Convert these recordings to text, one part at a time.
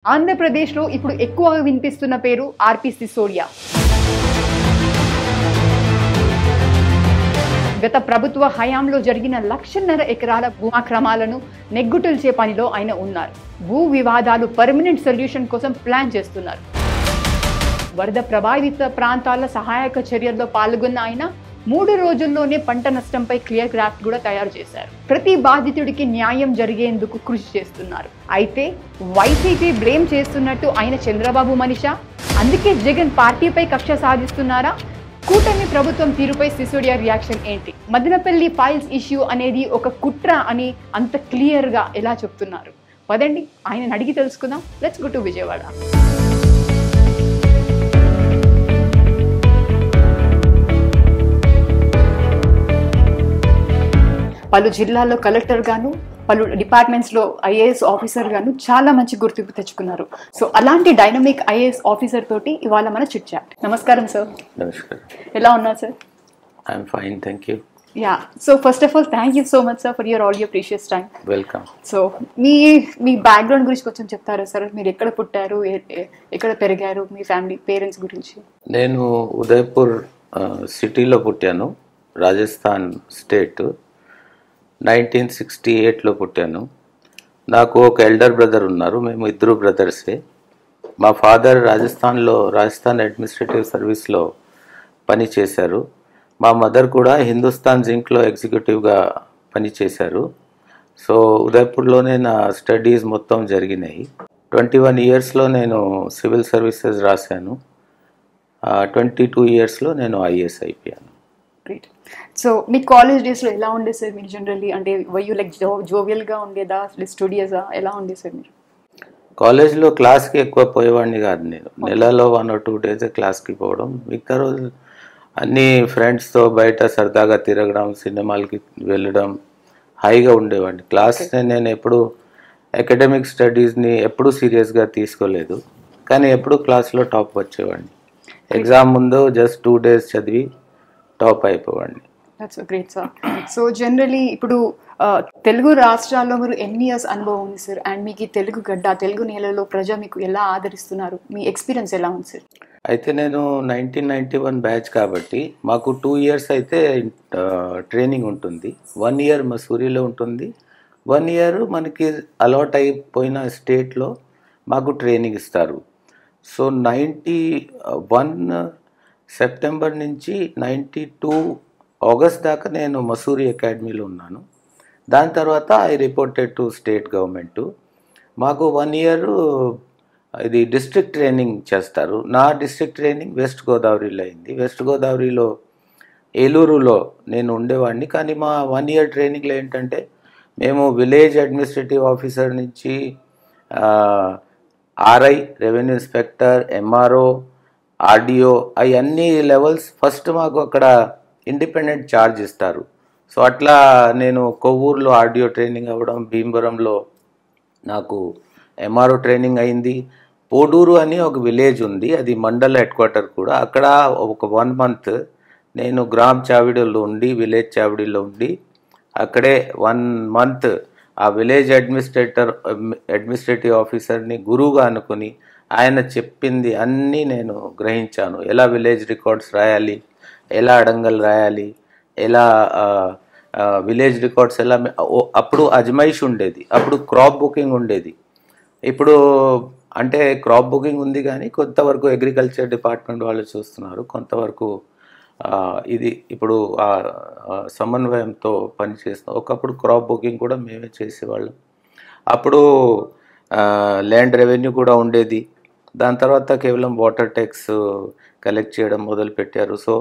ఆంధ్రప్రదేశ్లో ఇప్పుడు ఎక్కువగా వినిపిస్తున్న పేరు ఆర్పి సిసోడియా. గత ప్రభుత్వ హయాంలో జరిగిన 1,500 ఎకరాల భూమాక్రమాలను నెగ్గుటల్చే పనిలో ఆయన ఉన్నారు. భూ వివాదాలు పర్మనెంట్ సొల్యూషన్ కోసం ప్లాన్ చేస్తున్నారు. వరద ప్రభావిత ప్రాంతాల సహాయక చర్యల్లో పాల్గొన్న ఆయన 3 రోజుల్లోనే పంట నష్టంపై క్లియర్ గ్రాఫ్ట్ కూడా తయారు చేశారు. ప్రతి బాధితుడికి న్యాయం జరిగేందుకు కృషి చేస్తున్నారు. అయితే వైసీపీ బ్లేమ్ చేస్తున్నట్టు ఆయన చంద్రబాబు మనిషా? అందుకే జగన్ పార్టీపై కక్ష సాధిస్తున్నారా? కూటమి ప్రభుత్వం తీరుపై సిసోడియా రియాక్షన్ ఏంటి? మదనపల్లి ఫైల్స్ ఇష్యూ అనేది ఒక కుట్ర అని అంత క్లియర్గా ఎలా చెప్తున్నారు? పదండి ఆయన అడిగి తెలుసుకుందాం. Let's go to Vijayawada. పలు జిల్లాల్లో కలెక్టర్ గాను, పలు డిపార్ట్మెంట్స్లో ఐఏఎస్ ఆఫీసర్ గాను చాలా మంచి గుర్తింపు తెచ్చుకున్నారు. సో అలాంటి డైనమిక్ ఐఏఎస్ ఆఫీసర్ తోటి ఇవాళ మన చిట్ చాట్. నమస్కారం సార్. నమస్కారం. ఎలా ఉన్నారు sir? I'm fine, thank you. Yeah, so first of all thank you so much sir for all your precious time. Welcome. So me background గురించి కొంచెం చెప్తారా సార్? మీరు ఎక్కడ పుట్టారు, ఎక్కడ పెరిగారు, మీ ఫ్యామిలీ పేరెంట్స్ గురించి? నేను ఉదయపూర్ సిటీలో పుట్టాను, రాజస్థాన్ స్టేట్. 1968లో పుట్టాను. నాకు ఒక ఎల్డర్ బ్రదర్ ఉన్నారు, మేము ఇద్దరు బ్రదర్సే. మా ఫాదర్ రాజస్థాన్ అడ్మినిస్ట్రేటివ్ సర్వీస్లో పనిచేశారు. మా మదర్ కూడా హిందుస్థాన్ జింక్లో ఎగ్జిక్యూటివ్గా పనిచేశారు. సో ఉదయపూర్లోనే నా స్టడీస్ మొత్తం జరిగినాయి. 21 ఇయర్స్లో నేను సివిల్ సర్వీసెస్ రాశాను. 22 ఇయర్స్లో నేను ఐఏఎస్ అయిపోయాను. గ్రేట్. సో మీ కాలేజ్ డేస్లో ఎలా ఉండే సార్ మీరు జనరల్లీ? అంటే వయ్యూ లైక్ జోవియల్గా ఉండేదా, స్టూడియోసా, ఎలా ఉండే సార్ మీరు? కాలేజ్లో క్లాస్కి ఎక్కువ పోయేవాడిని కాదు. నేను నెలలో 1 or 2 days క్లాస్కి పోవడం, మిగతా రోజు అన్ని ఫ్రెండ్స్తో బయట సరదాగా తిరగడం, సినిమాలకి వెళ్ళడం, హాయిగా ఉండేవాడిని. క్లాస్ నేను ఎప్పుడు అకాడమిక్ స్టడీస్ని ఎప్పుడూ సీరియస్గా తీసుకోలేదు, కానీ ఎప్పుడు క్లాస్లో టాప్ వచ్చేవాడిని. ఎగ్జామ్ ముందు జస్ట్ 2 days చదివి టాప్ అయిపోవాడిని. That's great sir. So generally ఇప్పుడు తెలుగు రాష్ట్రాల్లో మీరు ఎన్ని ఇయర్స్ అనుభవం ఉంది సార్? అండ్ మీకు తెలుగు గడ్డ, తెలుగు నేలలో ప్రజ మీకు ఎలా ఆదరిస్తున్నారు? మీ ఎక్స్పీరియన్స్ ఎలా ఉంది సార్? అయితే నేను 1991 బ్యాచ్ కాబట్టి మాకు 2 years అయితే ట్రైనింగ్ ఉంటుంది. 1 year మసూరిలో ఉంటుంది, 1 year మనకి అలాట్ అయిపోయిన స్టేట్లో మాకు ట్రైనింగ్ ఇస్తారు. సో 91 సెప్టెంబర్ నుంచి 92 ఆగస్ట్ దాకా నేను మసూరి అకాడమీలో ఉన్నాను. దాని తర్వాత I reported to state government. మాకు 1 year ఇది డిస్ట్రిక్ట్ ట్రైనింగ్ చేస్తారు. నా డిస్ట్రిక్ట్ ట్రైనింగ్ వెస్ట్ గోదావరిలో అయింది. వెస్ట్ గోదావరిలో ఏలూరులో నేను ఉండేవాడిని. కానీ మా 1 year ట్రైనింగ్లో ఏంటంటే మేము విలేజ్ అడ్మినిస్ట్రేటివ్ ఆఫీసర్ నుంచి RI, revenue inspector, MRO, RDO, అవన్నీ లెవెల్స్ ఫస్ట్ మాకు అక్కడ ఇండిపెండెంట్ ఛార్జ్ ఇస్తారు. సో అట్లా నేను కొవ్వూరులో ఆర్డిఓ ట్రైనింగ్ అవ్వడం, భీమవరంలో నాకు ఎంఆర్ఓ ట్రైనింగ్ అయింది. పోడూరు అని ఒక విలేజ్ ఉంది, అది మండల్ హెడ్ క్వార్టర్ కూడా. అక్కడ ఒక 1 month నేను గ్రామ్ చావిడిలో ఉండి, విలేజ్ చావిడిలో ఉండి, అక్కడే 1 month ఆ విలేజ్ అడ్మినిస్ట్రేటివ్ ఆఫీసర్ని గురువుగా అనుకుని ఆయన చెప్పింది అన్నీ నేను గ్రహించాను. ఎలా విలేజ్ రికార్డ్స్ రాయాలి, ఎలా అడంగల్ రాయాలి, ఎలా విలేజ్ రికార్డ్స్ ఎలా. అప్పుడు అజమాయిష్ ఉండేది, అప్పుడు క్రాప్ బుకింగ్ ఉండేది. ఇప్పుడు అంటే క్రాప్ బుకింగ్ ఉంది కానీ కొంతవరకు అగ్రికల్చర్ డిపార్ట్మెంట్ వాళ్ళు చూస్తున్నారు, కొంతవరకు ఇది ఇప్పుడు సమన్వయంతో పనిచేస్తాం. ఒకప్పుడు క్రాప్ బుకింగ్ కూడా మేమే చేసేవాళ్ళం. అప్పుడు ల్యాండ్ రెవెన్యూ కూడా ఉండేది. దాని తర్వాత కేవలం వాటర్ ట్యాక్స్ కలెక్ట్ చేయడం మొదలుపెట్టారు. సో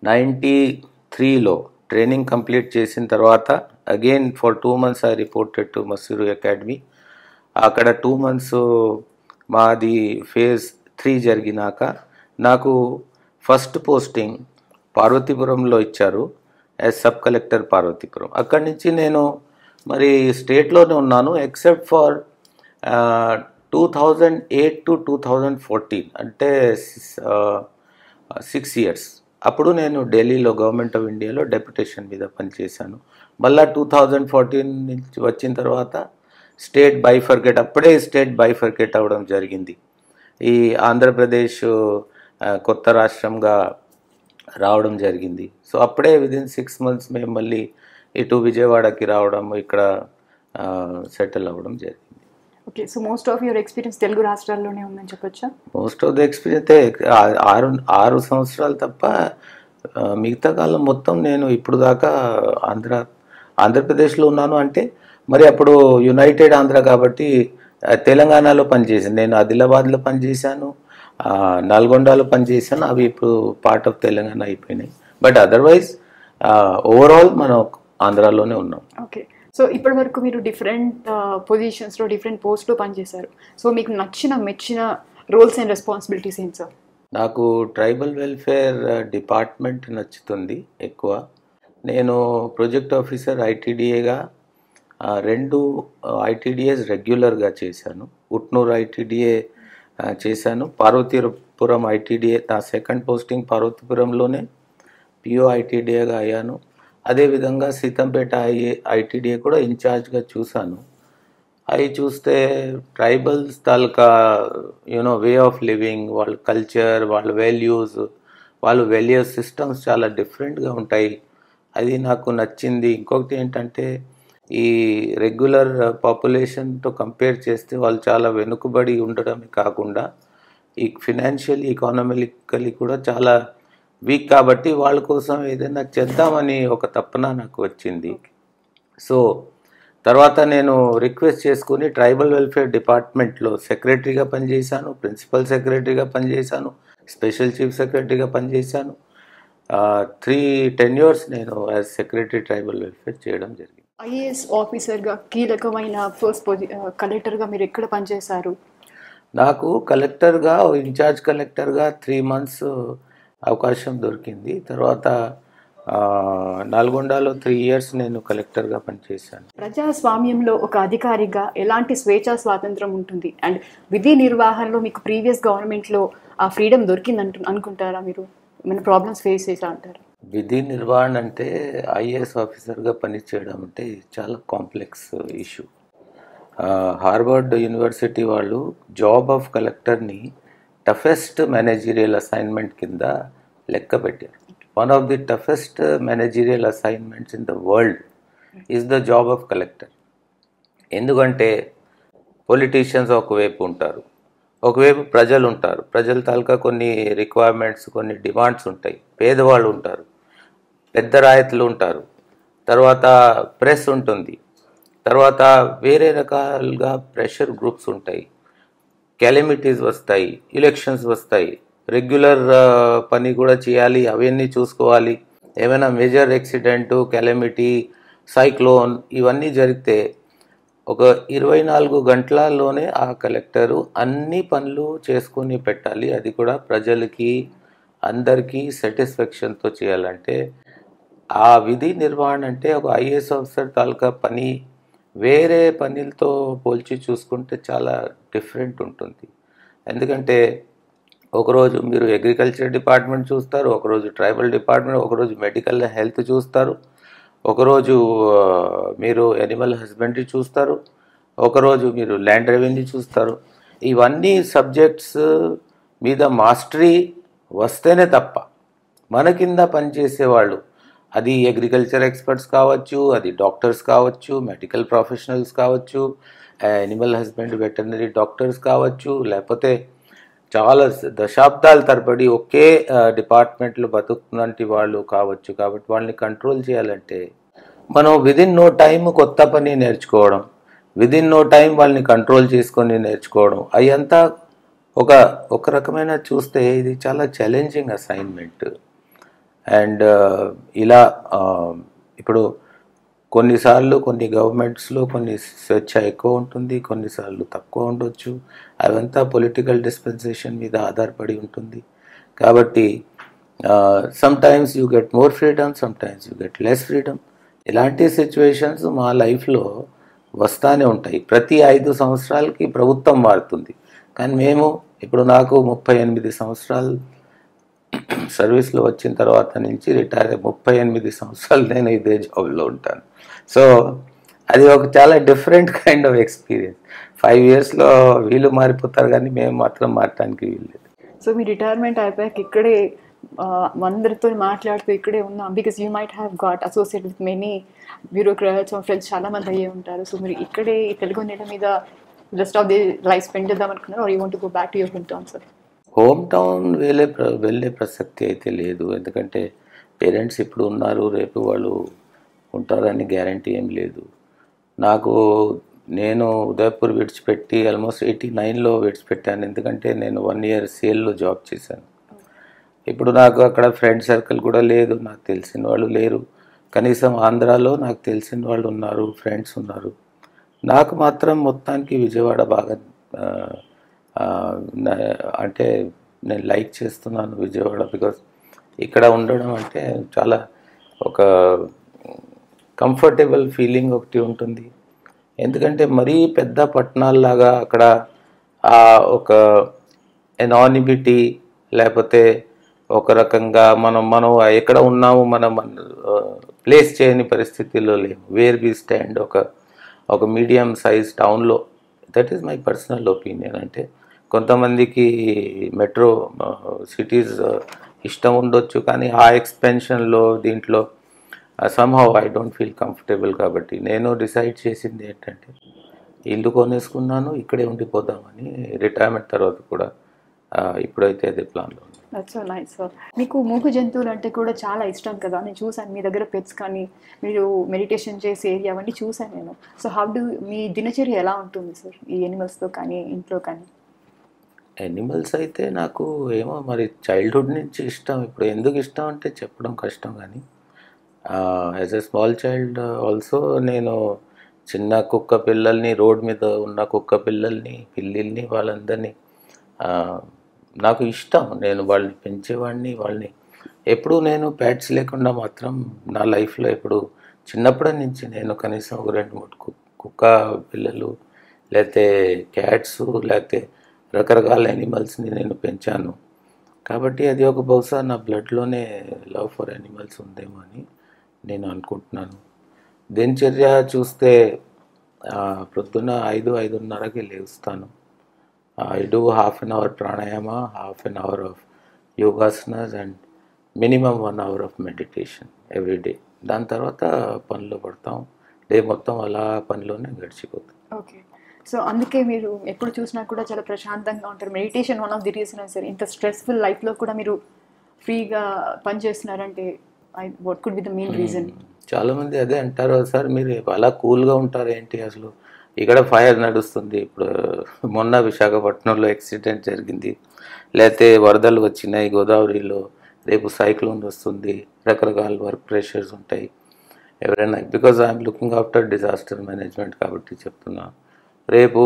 93లో ట్రైనింగ్ కంప్లీట్ చేసిన తర్వాత again for 2 months I reported to Mussoorie academy. అక్కడ 2 months మాది phase 3 జరిగినాక నాకు ఫస్ట్ పోస్టింగ్ పార్వతీపురంలో ఇచ్చారు, యాజ్ సబ్ కలెక్టర్ పార్వతీపురం. అక్కడి నుంచి నేను మరి స్టేట్లోనే ఉన్నాను ఎక్సెప్ట్ ఫర్ 2008 to 2014, అంటే 6 years. అప్పుడు నేను ఢిల్లీలో గవర్నమెంట్ ఆఫ్ ఇండియాలో డెప్యుటేషన్ మీద పనిచేశాను. మళ్ళీ 2014 నుంచి వచ్చిన తర్వాత స్టేట్ బైఫర్కేట్, అప్పుడే స్టేట్ బైఫర్కేట్ అవ్వడం జరిగింది. ఈ ఆంధ్రప్రదేశ్ కొత్త రాష్ట్రంగా రావడం జరిగింది. సో అప్పుడే విదిన్ 6 months మేము మళ్ళీ ఇటు విజయవాడకి రావడం, ఇక్కడ సెటిల్ అవ్వడం జరిగింది. Okay, so most of your experience Telugu రాష్ట్రాల్లోనే ఉందని చెప్పొచ్చా? మోస్ట్ ఆఫ్ ద ఎక్స్పీరియన్స్ 6 సంవత్సరాలు తప్ప మిగతా కాలం మొత్తం నేను ఇప్పుడు దాకా ఆంధ్రప్రదేశ్లో ఉన్నాను. అంటే మరి అప్పుడు యునైటెడ్ ఆంధ్ర కాబట్టి తెలంగాణలో పనిచేసాను. నేను ఆదిలాబాద్లో పనిచేశాను, నల్గొండలో పనిచేశాను. అవి ఇప్పుడు పార్ట్ ఆఫ్ తెలంగాణ అయిపోయినాయి. బట్ అదర్వైజ్ ఓవరాల్ మనం ఆంధ్రాలోనే ఉన్నాం. ఓకే, సో ఇప్పటి వరకు మీరు డిఫరెంట్ పొజిషన్స్లో డిఫరెంట్ పోస్ట్లో పనిచేశారు. సో మీకు మెచ్చిన రోల్స్ అండ్ రెస్పాన్సిబిలిటీస్ ఏంటి సార్? నాకు ట్రైబల్ వెల్ఫేర్ డిపార్ట్మెంట్ నచ్చుతుంది ఎక్కువ. నేను ప్రాజెక్ట్ ఆఫీసర్ ఐటీడీఏగా 2 ఐటీడీఏస్ రెగ్యులర్గా చేశాను. ఉట్నూరు ఐటీడీఏ చేశాను, పార్వతీపురం ఐటీడీఏ నా సెకండ్ పోస్టింగ్ పార్వతీపురంలోనే పిఓ ఐటీడీఏగా అయ్యాను. అదేవిధంగా సీతంపేట ఐటీడీఏ కూడా ఇన్ఛార్జ్గా చూశాను. అవి చూస్తే tribals taluka way of living, వాళ్ళ కల్చర్, వాళ్ళ వాల్యూస్ సిస్టమ్స్ చాలా డిఫరెంట్గా ఉంటాయి. అది నాకు నచ్చింది. ఇంకొకటి ఏంటంటే ఈ రెగ్యులర్ పాపులేషన్తో కంపేర్ చేస్తే వాళ్ళు చాలా వెనుకబడి ఉండడమే కాకుండా ఈ ఫినాన్షియల్ ఎకానమికలీ కూడా చాలా వీక్. కాబట్టి వాళ్ళ కోసం ఏదైనా చేద్దామని ఒక తపన నాకు వచ్చింది. సో తర్వాత నేను రిక్వెస్ట్ చేసుకుని ట్రైబల్ వెల్ఫేర్ డిపార్ట్మెంట్లో సెక్రటరీగా పనిచేశాను, ప్రిన్సిపల్ సెక్రటరీగా పనిచేశాను, స్పెషల్ చీఫ్ సెక్రటరీగా పనిచేశాను. 3 tenures నేను యాజ్ సెక్రటరీ ట్రైబల్ వెల్ఫేర్ చేయడం జరిగింది. ఐఏఎస్ ఆఫీసర్గా కీలకమైన కలెక్టర్గా మీరు ఎక్కడ పనిచేశారు? నాకు కలెక్టర్గా, ఇన్ఛార్జ్ కలెక్టర్గా 3 months అవకాశం దొరికింది. తర్వాత నల్గొండలో 3 years నేను కలెక్టర్గా పనిచేశాను. ప్రజాస్వామ్యంలో ఒక అధికారిగా ఎలాంటి స్వేచ్ఛా స్వాతంత్రం ఉంటుంది? అండ్ విధి నిర్వహణలో మీకు ప్రీవియస్ గవర్నమెంట్లో ఆ ఫ్రీడమ్ దొరికింది అనుకుంటారా? మీరు ఏమైనా ప్రాబ్లమ్స్ ఫేస్ చేసా అంటారు? విధి నిర్వహణ అంటే ఐఏఎస్ ఆఫీసర్గా పనిచేయడం అంటే చాలా కాంప్లెక్స్ ఇష్యూ. హార్వర్డ్ యూనివర్సిటీ వాళ్ళు జాబ్ ఆఫ్ కలెక్టర్ని టఫెస్ట్ మేనేజీరియల్ అసైన్మెంట్ కింద లెక్క పెట్టారు. One of the toughest managerial assignments in the world is the job of collector. ఎందుకంటే పొలిటీషియన్స్ ఒకవైపు ఉంటారు, ఒకవైపు ప్రజలు ఉంటారు. ప్రజల తాలూకా కొన్ని రిక్వైర్మెంట్స్, కొన్ని డిమాండ్స్ ఉంటాయి. పేదవాళ్ళు ఉంటారు, పెద్ద రాయితీలు ఉంటారు, తర్వాత ప్రెస్ ఉంటుంది, తర్వాత వేరే రకాలుగా ప్రెషర్ గ్రూప్స్ ఉంటాయి, కెలమిటీస్ వస్తాయి, ఎలక్షన్స్ వస్తాయి, రెగ్యులర్ పని కూడా చేయాలి, అవన్నీ చూసుకోవాలి. ఏమైనా మేజర్ యాక్సిడెంటు, కెలమిటీ, సైక్లోన్ ఇవన్నీ జరిగితే ఒక 24 గంటలలోనే ఆ కలెక్టరు అన్ని పనులు చేసుకొని పెట్టాలి. అది కూడా ప్రజలకి అందరికీ సాటిస్ఫాక్షన్తో చేయాలంటే ఆ విధి నిర్వహణ అంటే ఒక ఐఏఎస్ ఆఫీసర్ తాలూకా పని వేరే పనులతో పోల్చి చూసుకుంటే చాలా డిఫరెంట్ ఉంటుంది. ఎందుకంటే ఒకరోజు మీరు అగ్రికల్చర్ డిపార్ట్మెంట్ చూస్తారు, ఒకరోజు ట్రైబల్ డిపార్ట్మెంట్, ఒకరోజు మెడికల్ హెల్త్ చూస్తారు, ఒకరోజు మీరు యానిమల్ హస్బెండరీ చూస్తారు, ఒకరోజు మీరు ల్యాండ్ రెవెన్యూ చూస్తారు. ఇవన్నీ సబ్జెక్ట్స్ మీద మాస్టరీ వస్తేనే తప్ప మన కింద పనిచేసేవాళ్ళు, అది అగ్రికల్చర్ ఎక్స్పర్ట్స్ కావచ్చు, అది డాక్టర్స్ కావచ్చు, మెడికల్ ప్రొఫెషనల్స్ కావచ్చు, యానిమల్ హస్బెండరీ వెటర్నరీ డాక్టర్స్ కావచ్చు, లేకపోతే చాలా దశాబ్దాల తరబడి ఒకే డిపార్ట్మెంట్లో బతుకుతున్నటువంటి వాళ్ళు కావచ్చు. కాబట్టి వాళ్ళని కంట్రోల్ చేయాలంటే మనం విదిన్ నో టైం కొత్త పని నేర్చుకోవడం, విదిన్ నో టైం వాళ్ళని కంట్రోల్ చేసుకొని నేర్చుకోవడం, అదంతా ఒక రకమైన చూస్తే ఇది చాలా ఛాలెంజింగ్ అసైన్మెంట్. అండ్ ఇలా ఇప్పుడు కొన్నిసార్లు కొన్ని గవర్నమెంట్స్లో కొన్ని స్వేచ్ఛ ఎక్కువ ఉంటుంది, కొన్నిసార్లు తక్కువ ఉండొచ్చు. అవంతా పొలిటికల్ డిస్పెన్సేషన్ మీద ఆధారపడి ఉంటుంది. కాబట్టి some times you get more freedom, some times you get less freedom. ఇలాంటి సిచ్యువేషన్స్ మా లైఫ్లో వస్తూనే ఉంటాయి. ప్రతి 5 సంవత్సరాలకి ప్రభుత్వం మారుతుంది. కానీ మేము ఇప్పుడు నాకు 38 సంవత్సరాలు సర్వీస్లో వచ్చిన తర్వాత నుంచి రిటైర్ 38 సంవత్సరాలు నేను ఇదే జాబ్లో ఉంటాను. సో అది ఒక చాలా డిఫరెంట్ కైండ్ ఆఫ్ ఎక్స్పీరియన్స్. 5 yearsలో వీళ్ళు మారిపోతారు కానీ మేము మాత్రం మారటానికి వీల్లేదు. సో మీ రిటైర్మెంట్ అయిపోయాక ఇక్కడే అందరితో మాట్లాడుతూ ఇక్కడే ఉన్నాం, because you might have got associate with many bureaucrats friends చాలా మంది అయ్యే ఉంటారు. సో మీరు ఇక్కడే ఈ తెలుగు నేల మీద rest of the life spend చేద్దాం అనుకున్నారు, are you want to go back to your home town sir? Home town వెళ్ళే ప్రసక్తి అయితే లేదు, ఎందుకంటే పేరెంట్స్ ఇప్పుడు ఉన్నారు, రేపు వాళ్ళు ఉంటారని గ్యారంటీ ఏం లేదు. నేను ఉదయపూర్ విడిచిపెట్టి ఆల్మోస్ట్ 89లో విడిచిపెట్టాను, ఎందుకంటే నేను 1 year సేల్లో జాబ్ చేశాను. ఇప్పుడు నాకు అక్కడ ఫ్రెండ్ సర్కిల్ కూడా లేదు, నాకు తెలిసిన వాళ్ళు లేరు. కనీసం ఆంధ్రాలో నాకు తెలిసిన వాళ్ళు ఉన్నారు, ఫ్రెండ్స్ ఉన్నారు. నాకు మాత్రం మొత్తానికి విజయవాడ బాగా అంటే నేను లైక్ చేస్తున్నాను విజయవాడ, బికాస్ ఇక్కడ ఉండడం అంటే చాలా ఒక కంఫర్టబుల్ ఫీలింగ్ ఒకటి ఉంటుంది. ఎందుకంటే మరీ పెద్ద పట్టణాల్లాగా అక్కడ ఒక ఎనానిమిటీ లేకపోతే ఒక రకంగా మనం ఎక్కడ ఉన్నాము మనం ప్లేస్ చేయని పరిస్థితుల్లో లేము. వేర్ బీ స్టాండ్ ఒక మీడియం సైజ్ టౌన్లో, that is my personal opinion. అంటే కొంతమందికి మెట్రో సిటీస్ ఇష్టం ఉండొచ్చు, కానీ ఆ ఎక్స్పెన్షన్లో దీంట్లో somehow I don't feel comfortable. కాబట్టి నేను డిసైడ్ చేసింది ఏంటంటే ఇల్లు కొనేసుకున్నాను, ఇక్కడే ఉండిపోదామని. రిటైర్మెంట్ తర్వాత కూడా ఇప్పుడైతే అదే ప్లాన్లో ఉంది. That's so nice sir. మీకు మూగ జంతువులు అంటే కూడా చాలా ఇష్టం కదా, నేను చూసాను మీ దగ్గర పెట్స్ కానీ మీరు మెడిటేషన్ చేసే ఏరియా అవన్నీ చూసాను నేను. సో మీ దినచర్య ఎలా ఉంటుంది సార్ ఈ ఎనిమల్స్తో కానీ ఇంట్లో కానీ? యానిమల్స్ అయితే నాకు ఏమో మరి చైల్డ్హుడ్ నుంచి ఇష్టం. ఇప్పుడు ఎందుకు ఇష్టం అంటే చెప్పడం కష్టం, కానీ as a small child also నేను చిన్న కుక్క పిల్లల్ని, రోడ్ మీద ఉన్న కుక్క పిల్లల్ని, పిల్లిల్ని, వాళ్ళందరినీ నాకు ఇష్టం. నేను వాళ్ళని పెంచేవాడిని. వాళ్ళని ఎప్పుడు నేను ప్యాట్స్ లేకుండా మాత్రం నా లైఫ్లో ఎప్పుడు చిన్నప్పటి నుంచి నేను కనీసం ఒక 2-3 కుక్క పిల్లలు లేకపోతే క్యాట్స్ లేకపోతే రకరకాల యానిమల్స్ని నేను పెంచాను. కాబట్టి అది ఒక బహుశా నా బ్లడ్లోనే లవ్ ఫర్ యానిమల్స్ ఉందేమో అని నేను అనుకుంటున్నాను. దినచర్య చూస్తే ప్రొద్దున 5-5:30కి లేస్తాను. I do half an hour pranayama, half an hour of yogasanas and minimum 1 hour of meditation every day. దాని తర్వాత పనిలో పడతాం. డే మొత్తం అలా పనిలోనే గడిచిపోతాం. ఓకే, సో అందుకే మీరు ఎప్పుడు చూసినా కూడా చాలా ప్రశాంతంగా ఉంటారు. Meditation one of the reason sir. ఇంత స్ట్రెస్ఫుల్ లైఫ్లో కూడా మీరు ఫ్రీగా పని చేస్తున్నారంటే what could be the main reason? చాలామంది అదే అంటారు, సార్ మీరు అలా కూల్గా ఉంటారు ఏంటి, అసలు ఇక్కడ ఫైర్ నడుస్తుంది. ఇప్పుడు మొన్న విశాఖపట్నంలో యాక్సిడెంట్ జరిగింది, లేకపోతే వరదలు వచ్చినాయి గోదావరిలో, రేపు సైక్లోన్ వస్తుంది, రకరకాల వర్క్ ప్రెషర్స్ ఉంటాయి. ఎవరైనా because I'm looking after disaster management కాబట్టి చెప్తున్నా, రేపు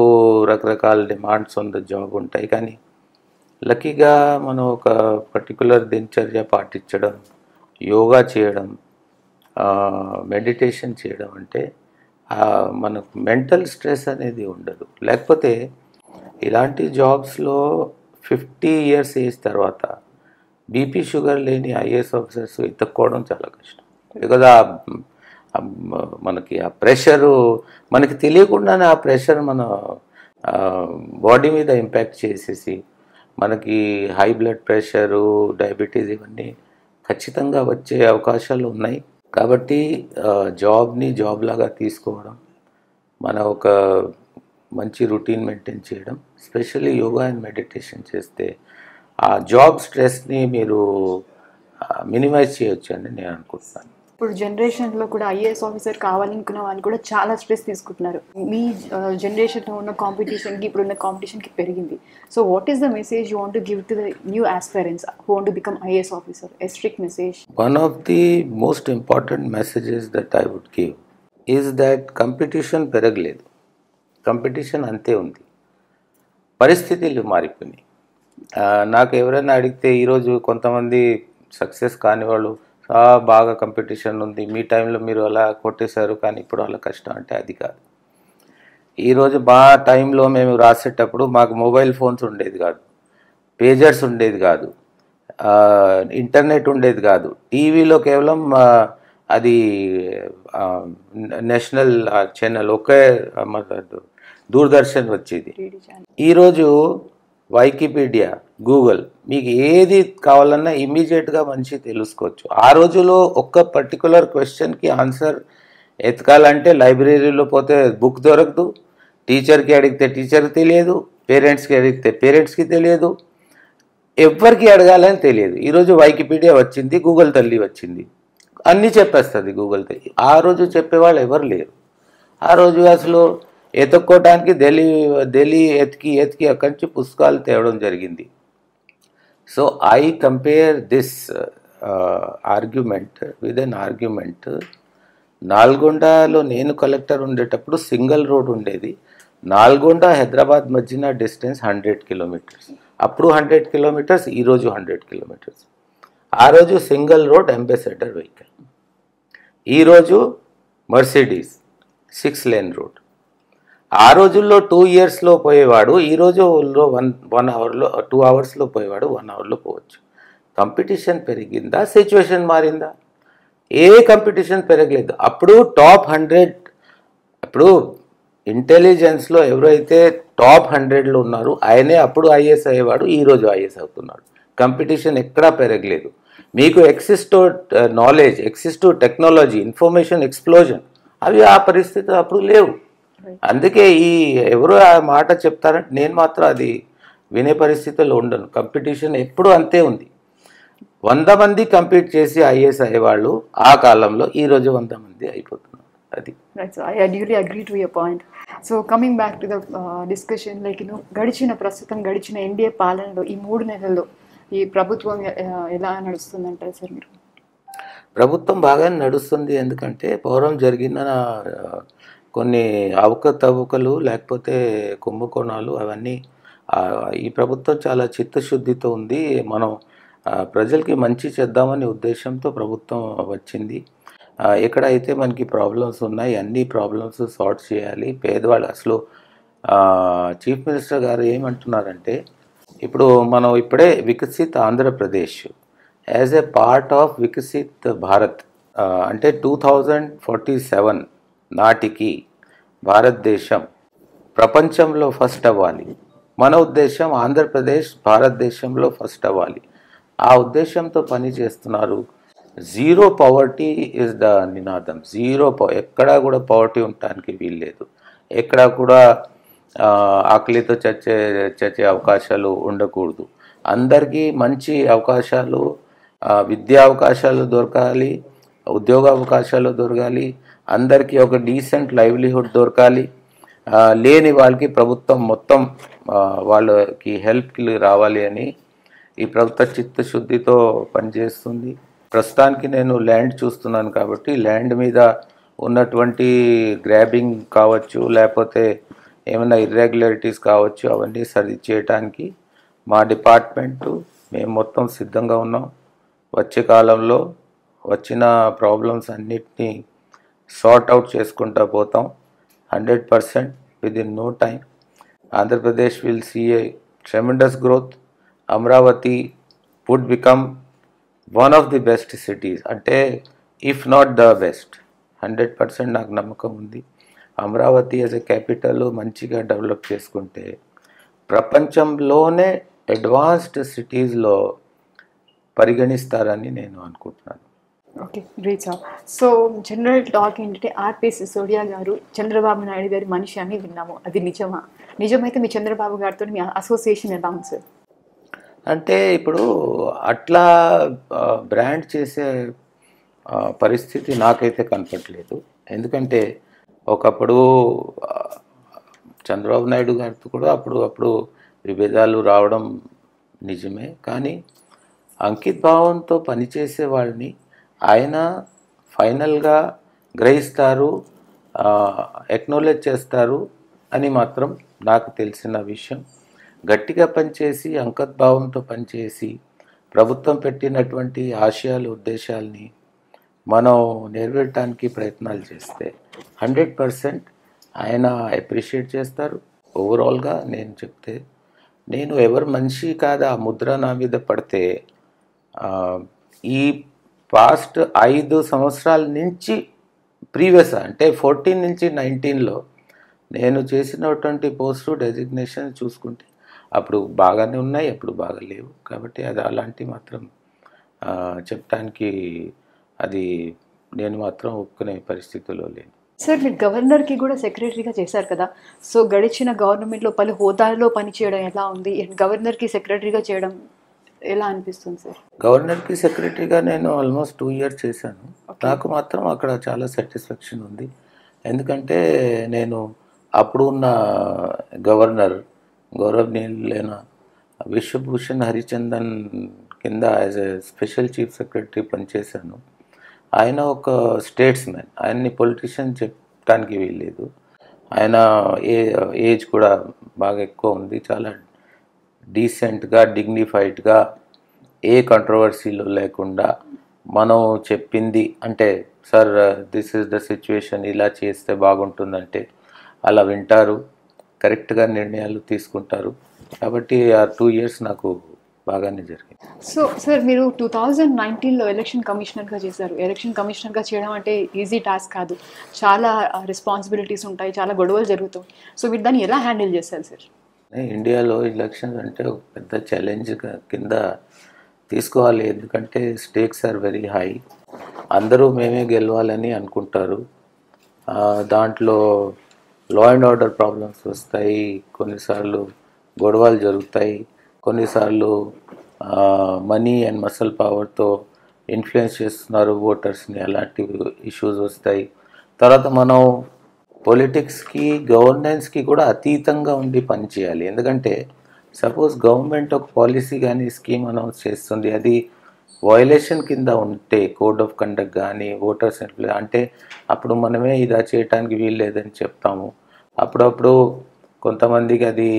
రకరకాల డిమాండ్స్ ఆన్ ద జాబ్ ఉంటాయి. కానీ లక్కీగా మనం ఒక పర్టికులర్ దినచర్య పాటించడం, యోగా చేయడం, మెడిటేషన్ చేయడం అంటే మనకు మెంటల్ స్ట్రెస్ అనేది ఉండదు. లేకపోతే ఇలాంటి జాబ్స్లో 50 years ఏజ్ తర్వాత బీపీ షుగర్ లేని ఐఏఎస్ ఆఫీసర్స్ ఎత్తుక్కోవడం చాలా కష్టం. బికాజ్ మనకి ఆ ప్రెషరు మనకి తెలియకుండానే ఆ ప్రెషర్ మన బాడీ మీద ఇంపాక్ట్ చేసేసి మనకి హై బ్లడ్ ప్రెషరు, డయాబెటీస్ ఇవన్నీ ఖచ్చితంగా వచ్చే అవకాశాలు ఉన్నాయి. కాబట్టి జాబ్ని జాబ్ లాగా తీసుకోవడం, మన ఒక మంచి రొటీన్ మెయింటైన్ చేయడం, స్పెషల్లీ యోగా అండ్ మెడిటేషన్ చేస్తే ఆ జాబ్ స్ట్రెస్ని మీరు మినిమైజ్ చేయొచ్చు అని నేను అనుకుంటున్నాను. ఇప్పుడు జనరేషన్లో కూడా ఐఏఎస్ ఆఫీసర్ కావాలనుకున్న వాళ్ళు కూడా చాలా స్ట్రెస్ తీసుకుంటున్నారు. మీ జనరేషన్లో ఉన్న కాంపిటీషన్కి ఇప్పుడున్న కాంపిటీషన్కి పెరిగింది. So what is the message you want to give to the new aspirants who want to become IAS officer? A strict message. One of the most important messages that I would give is that competition పెరగలేదు, competition అంతే ఉంది. పరిస్థితులు మారిపోయినాయి. నాకు ఎవరైనా అడిగితే ఈరోజు కొంతమంది సక్సెస్ కాని వాళ్ళు బాగా కాంపిటీషన్ ఉంది, మీ టైంలో మీరు అలా కొట్టేశారు కానీ ఇప్పుడు అలా కష్టం అంటే అది కాదు. ఈరోజు మా టైంలో మేము రాసేటప్పుడు మాకు మొబైల్ ఫోన్స్ ఉండేది కాదు, పేజర్స్ ఉండేది కాదు, ఇంటర్నెట్ ఉండేది కాదు. టీవీలో కేవలం అది నేషనల్ ఛానల్ ఒకే దూరదర్శన్ వచ్చేది. ఈరోజు వికీపీడియా, గూగుల్, మీకు ఏది కావాలన్నా ఇమీడియట్గా మంచి తెలుసుకోవచ్చు. ఆ రోజులో ఒక్క పర్టికులర్ క్వశ్చన్కి ఆన్సర్ ఎతకాలంటే లైబ్రరీలో పోతే బుక్ దొరకదు, టీచర్కి అడిగితే టీచర్కి తెలియదు, పేరెంట్స్కి అడిగితే పేరెంట్స్కి తెలియదు, ఎవరికి అడగాలని తెలియదు. ఈరోజు వికీపీడియా వచ్చింది, గూగుల్ తల్లి వచ్చింది, అన్నీ చెప్పేస్తుంది గూగుల్ తల్లి. ఆ రోజు చెప్పేవాళ్ళు ఎవరు లేరు. ఆ రోజు అసలు ఎత్తుక్కోవడానికి ఢిల్లీ ఎతికి అక్కడి నుంచి పుస్తకాలు తేవడం జరిగింది. So I compare this argument with an argument. నల్గొండలో నేను కలెక్టర్ ఉండేటప్పుడు సింగిల్ రోడ్ ఉండేది. నల్గొండ హైదరాబాద్ మధ్యన డిస్టెన్స్ 100 కిలోమీటర్స్. అప్పుడు 100 కిలోమీటర్స్, ఈరోజు 100 కిలోమీటర్స్. ఆ రోజు సింగిల్ రోడ్ అంబాసిడర్ వెహికల్. ఈరోజు మర్సిడీస్ 6 లేన్ రోడ్. ఆ రోజుల్లో 2 ఇయర్స్లో పోయేవాడు, ఈ రోజుల్లో 1 అవర్లో 2 అవర్స్లో పోయేవాడు 1 అవర్లో పోవచ్చు. కాంపిటీషన్ పెరిగిందా, సిచ్యువేషన్ మారిందా? ఏ కాంపిటీషన్ పెరగలేదు. అప్పుడు టాప్ 100, ఇప్పుడు ఇంటెలిజెన్స్లో ఎవరైతే టాప్ 100లో ఉన్నారు ఆయనే అప్పుడు ఐఏఎస్ అయ్యేవాడు, ఈరోజు ఐఏఎస్ అవుతున్నాడు. కాంపిటీషన్ ఎక్కడా పెరగలేదు. మీకు excess to knowledge, excess to technology, information explosion, అవి ఆ పరిస్థితి అప్పుడు లేవు. అందుకే ఎవరు ఆ మాట చెప్తారంటే నేను మాత్రం అది వినే పరిస్థితుల్లో ఉండను. కాంపిటీషన్ ఎప్పుడు అంతే ఉంది. 100 మంది కంపీట్ చేసి ఐఏఎస్ అయ్యేవాళ్ళు ఆ కాలంలో, ఈరోజు 100 మంది అయిపోతున్నారు. అది I really agree to your point. So coming back to the discussion, like గడిచిన ఎన్డీఏ పాలనలో ఈ 3 నెలల్లో ఈ ప్రభుత్వం ఎలా నడుస్తుందంటారు సార్ మీరు? ప్రభుత్వం బాగానే నడుస్తుంది. ఎందుకంటే పూర్వం జరిగిన కొన్ని అవకతవకలు లేకపోతే కుంభకోణాలు అవన్నీ ఈ ప్రభుత్వం చాలా చిత్తశుద్ధితో ఉంది. మనం ప్రజలకి మంచి చేద్దామనే ఉద్దేశంతో ప్రభుత్వం వచ్చింది. ఎక్కడైతే మనకి ప్రాబ్లమ్స్ ఉన్నాయి అన్ని ప్రాబ్లమ్స్ సార్ట్ చేయాలి. పేదవాళ్ళు అసలు చీఫ్ మినిస్టర్ గారు ఏమంటున్నారంటే, ఇప్పుడు మనం ఇప్పుడే Viksit Andhra Pradesh as a part of Viksit Bharat అంటే 2047 నాటికి భారతదేశం ప్రపంచంలో ఫస్ట్ అవ్వాలి. మన ఉద్దేశం ఆంధ్రప్రదేశ్ భారతదేశంలో ఫస్ట్ అవ్వాలి. ఆ ఉద్దేశంతో పని చేస్తున్నారు. జీరో పవర్టీ ఇస్ ద నినాదం. ఎక్కడా కూడా పవర్టీ ఉండటానికి వీల్లేదు. ఎక్కడా కూడా ఆకలితో చచ్చే అవకాశాలు ఉండకూడదు. అందరికీ మంచి అవకాశాలు, విద్యా అవకాశాలు దొరకాలి, ఉద్యోగ అవకాశాలు దొరకాలి, అందరికీ ఒక డీసెంట్ లైవ్లీహుడ్ దొరకాలి. లేని వాళ్ళకి ప్రభుత్వం మొత్తం వాళ్ళకి హెల్ప్కి రావాలి అని ఈ ప్రభుత్వ చిత్తశుద్ధితో పనిచేస్తుంది. ప్రస్తుతానికి నేను ల్యాండ్ చూస్తున్నాను కాబట్టి ల్యాండ్ మీద ఉన్నటువంటి గ్రాబింగ్ కావచ్చు, లేకపోతే ఏమైనా ఇర్రెగ్యులారిటీస్ కావచ్చు, అవన్నీ సరి చేయడానికి మా డిపార్ట్మెంటు మేము మొత్తం సిద్ధంగా ఉన్నాం. వచ్చే కాలంలో వచ్చిన ప్రాబ్లమ్స్ అన్నిటినీ సార్ట్ అవుట్ చేసుకుంటూ పోతాం. 100% within no time Andhra Pradesh will see a tremendous growth. Amaravati would become one of the best cities, అంటే ఇఫ్ నాట్ ద బెస్ట్. 100% నాకు నమ్మకం ఉంది. అమరావతి యాజ్ ఎ క్యాపిటల్ మంచిగా డెవలప్ చేసుకుంటే ప్రపంచంలోనే అడ్వాన్స్డ్ సిటీస్లో పరిగణిస్తారని నేను అనుకుంటున్నాను. Okay, great sir. So general talk ఏంటంటే ఆర్పి సిసోడియా గారు చంద్రబాబు నాయుడు గారి మనిషి అని విన్నాము. అది నిజమా? నిజమైతే మీ చంద్రబాబు గారితో మీ అసోసియేషన్ ఎలా ఉంది సార్? అంటే ఇప్పుడు అట్లా బ్రాండ్ చేసే పరిస్థితి నాకైతే కనపట్లేదు. ఎందుకంటే ఒకప్పుడు చంద్రబాబు నాయుడు గారితో కూడా అప్పుడు విభేదాలు రావడం నిజమే. కానీ అంకిత్ భావంతో పనిచేసే వాళ్ళని ఆయన ఫైనల్గా గ్రహిస్తారు, ఎక్నాలెడ్జ్ చేస్తారు అని మాత్రం నాకు తెలిసిన విషయం. గట్టిగా పనిచేసి అంకిత్ భావంతో పనిచేసి ప్రభుత్వం పెట్టినటువంటి ఆశయాలు ఉద్దేశాలని మనం నెరవేర్చడానికి ప్రయత్నాలు చేస్తే 100% ఆయన అప్రిషియేట్ చేస్తారు. ఓవరాల్గా నేను చెప్తే ఎవరు మనిషి కాదు ఆ ముద్ర నా మీద పడితే ఈ పాస్ట్ 5 సంవత్సరాల నుంచి ప్రీవియస్ అంటే 14 నుంచి 19లో నేను చేసినటువంటి పోస్ట్ డెసిగ్నేషన్ చూసుకుంటే అప్పుడు బాగానే ఉన్నాయి, అప్పుడు బాగా లేవు. కాబట్టి అది అలాంటి మాత్రం చెప్పడానికి అది నేను మాత్రం ఒప్పుకునే పరిస్థితిలో లేను. సార్, మీరు గవర్నర్కి కూడా సెక్రటరీగా చేశారు కదా. సో గడిచిన గవర్నమెంట్లో పలు హోదాల్లో పనిచేయడం ఎలా ఉంది, అండ్ గవర్నర్కి సెక్రటరీగా చేయడం ఎలా అనిపిస్తుంది సార్? గవర్నర్కి సెక్రటరీగా నేను ఆల్మోస్ట్ 2 years చేశాను. నాకు మాత్రం అక్కడ చాలా సాటిస్ఫాక్షన్ ఉంది. ఎందుకంటే నేను అప్పుడు ఉన్న గవర్నర్ గౌరవనీయులైన విశ్వభూషణ్ హరిచందన్ కింద as a special chief secretary పనిచేశాను. ఆయన ఒక స్టేట్స్మెన్, ఆయన్ని పొలిటీషియన్ చెప్పడానికి వీల్లేదు. ఆయన ఏజ్ కూడా బాగా ఎక్కువ ఉంది. చాలా డీసెంట్గా డిగ్నిఫైడ్గా ఏ కంట్రవర్సీలు లేకుండా మనం చెప్పింది అంటే sir this is the situation, ఇలా చేస్తే బాగుంటుందంటే అలా వింటారు, కరెక్ట్గా నిర్ణయాలు తీసుకుంటారు. కాబట్టి ఆ 2 years నాకు బాగానే జరిగింది. సో సార్, మీరు 2019లో ఎలక్షన్ కమిషనర్గా చేశారు. ఎలక్షన్ కమిషనర్గా చేయడం అంటే ఈజీ టాస్క్ కాదు. చాలా రెస్పాన్సిబిలిటీస్ ఉంటాయి, చాలా గొడవలు జరుగుతాయి. సో మీరు దాన్ని ఎలా హ్యాండిల్ చేస్తారు సార్? ఇండియాలో ఎలక్షన్స్ అంటే ఒక పెద్ద ఛాలెంజ్ కింద తీసుకోవాలి. ఎందుకంటే స్టేక్స్ ఆర్ వెరీ హై. అందరూ మేమే గెలవాలని అనుకుంటారు. దాంట్లో లా అండ్ ఆర్డర్ ప్రాబ్లమ్స్ వస్తాయి, కొన్నిసార్లు గొడవలు జరుగుతాయి, కొన్నిసార్లు మనీ అండ్ మసల్ పవర్తో ఇన్ఫ్లుయెన్స్ చేస్తున్నారు ఓటర్స్ని, అలాంటి ఇష్యూస్ వస్తాయి. తర్వాత మనం పొలిటిక్స్కి గవర్నెన్స్కి కూడా అతీతంగా ఉండి పనిచేయాలి. ఎందుకంటే సపోజ్ గవర్నమెంట్ ఒక పాలసీ కానీ స్కీమ్ అనౌన్స్ చేస్తుంది, అది వయలేషన్ కింద ఉంటే కోడ్ ఆఫ్ కండక్ట్ కానీ ఓటర్స్ అంటే అప్పుడు మనమే ఇలా చేయడానికి వీల్లేదని చెప్తాము. అప్పుడప్పుడు కొంతమందికి అది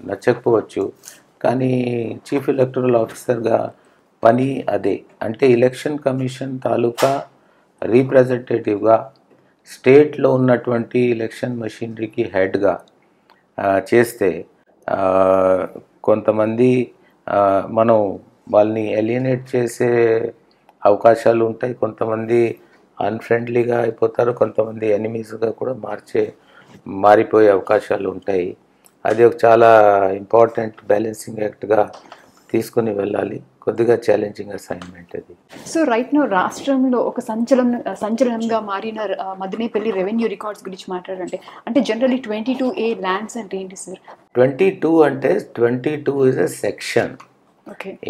నచ్చకపోవచ్చు, కానీ చీఫ్ ఎలక్టరల్ ఆఫీసర్గా పని అదే. అంటే ఎలక్షన్ కమిషన్ తాలూకా రీప్రజెంటేటివ్గా స్టేట్లో ఉన్నటువంటి ఎలక్షన్ మెషినరీకి హెడ్గా చేస్తే కొంతమంది మనం వాళ్ళని ఎలియనేట్ చేసే అవకాశాలు ఉంటాయి. కొంతమంది అన్ఫ్రెండ్లీగా అయిపోతారు, కొంతమంది ఎనిమీస్గా కూడా మారిపోయే అవకాశాలు ఉంటాయి. అది ఒక చాలా ఇంపార్టెంట్ బ్యాలెన్సింగ్ యాక్ట్గా తీసుకుని వెళ్ళాలి. కొద్దిగా ఛాలెంజింగ్ అసైన్మెంట్ అది. సో రైట్ నౌ రాష్ట్రంలో ఒక సంచలనంగా మారిన మదనేపల్లి రెవెన్యూ రికార్డ్స్ గురించి మాట్లాడంటే, అంటే జనరల్లీ 22A ల్యాండ్స్ అంటే ఏంటి సార్? 22 అంటే 22 is a section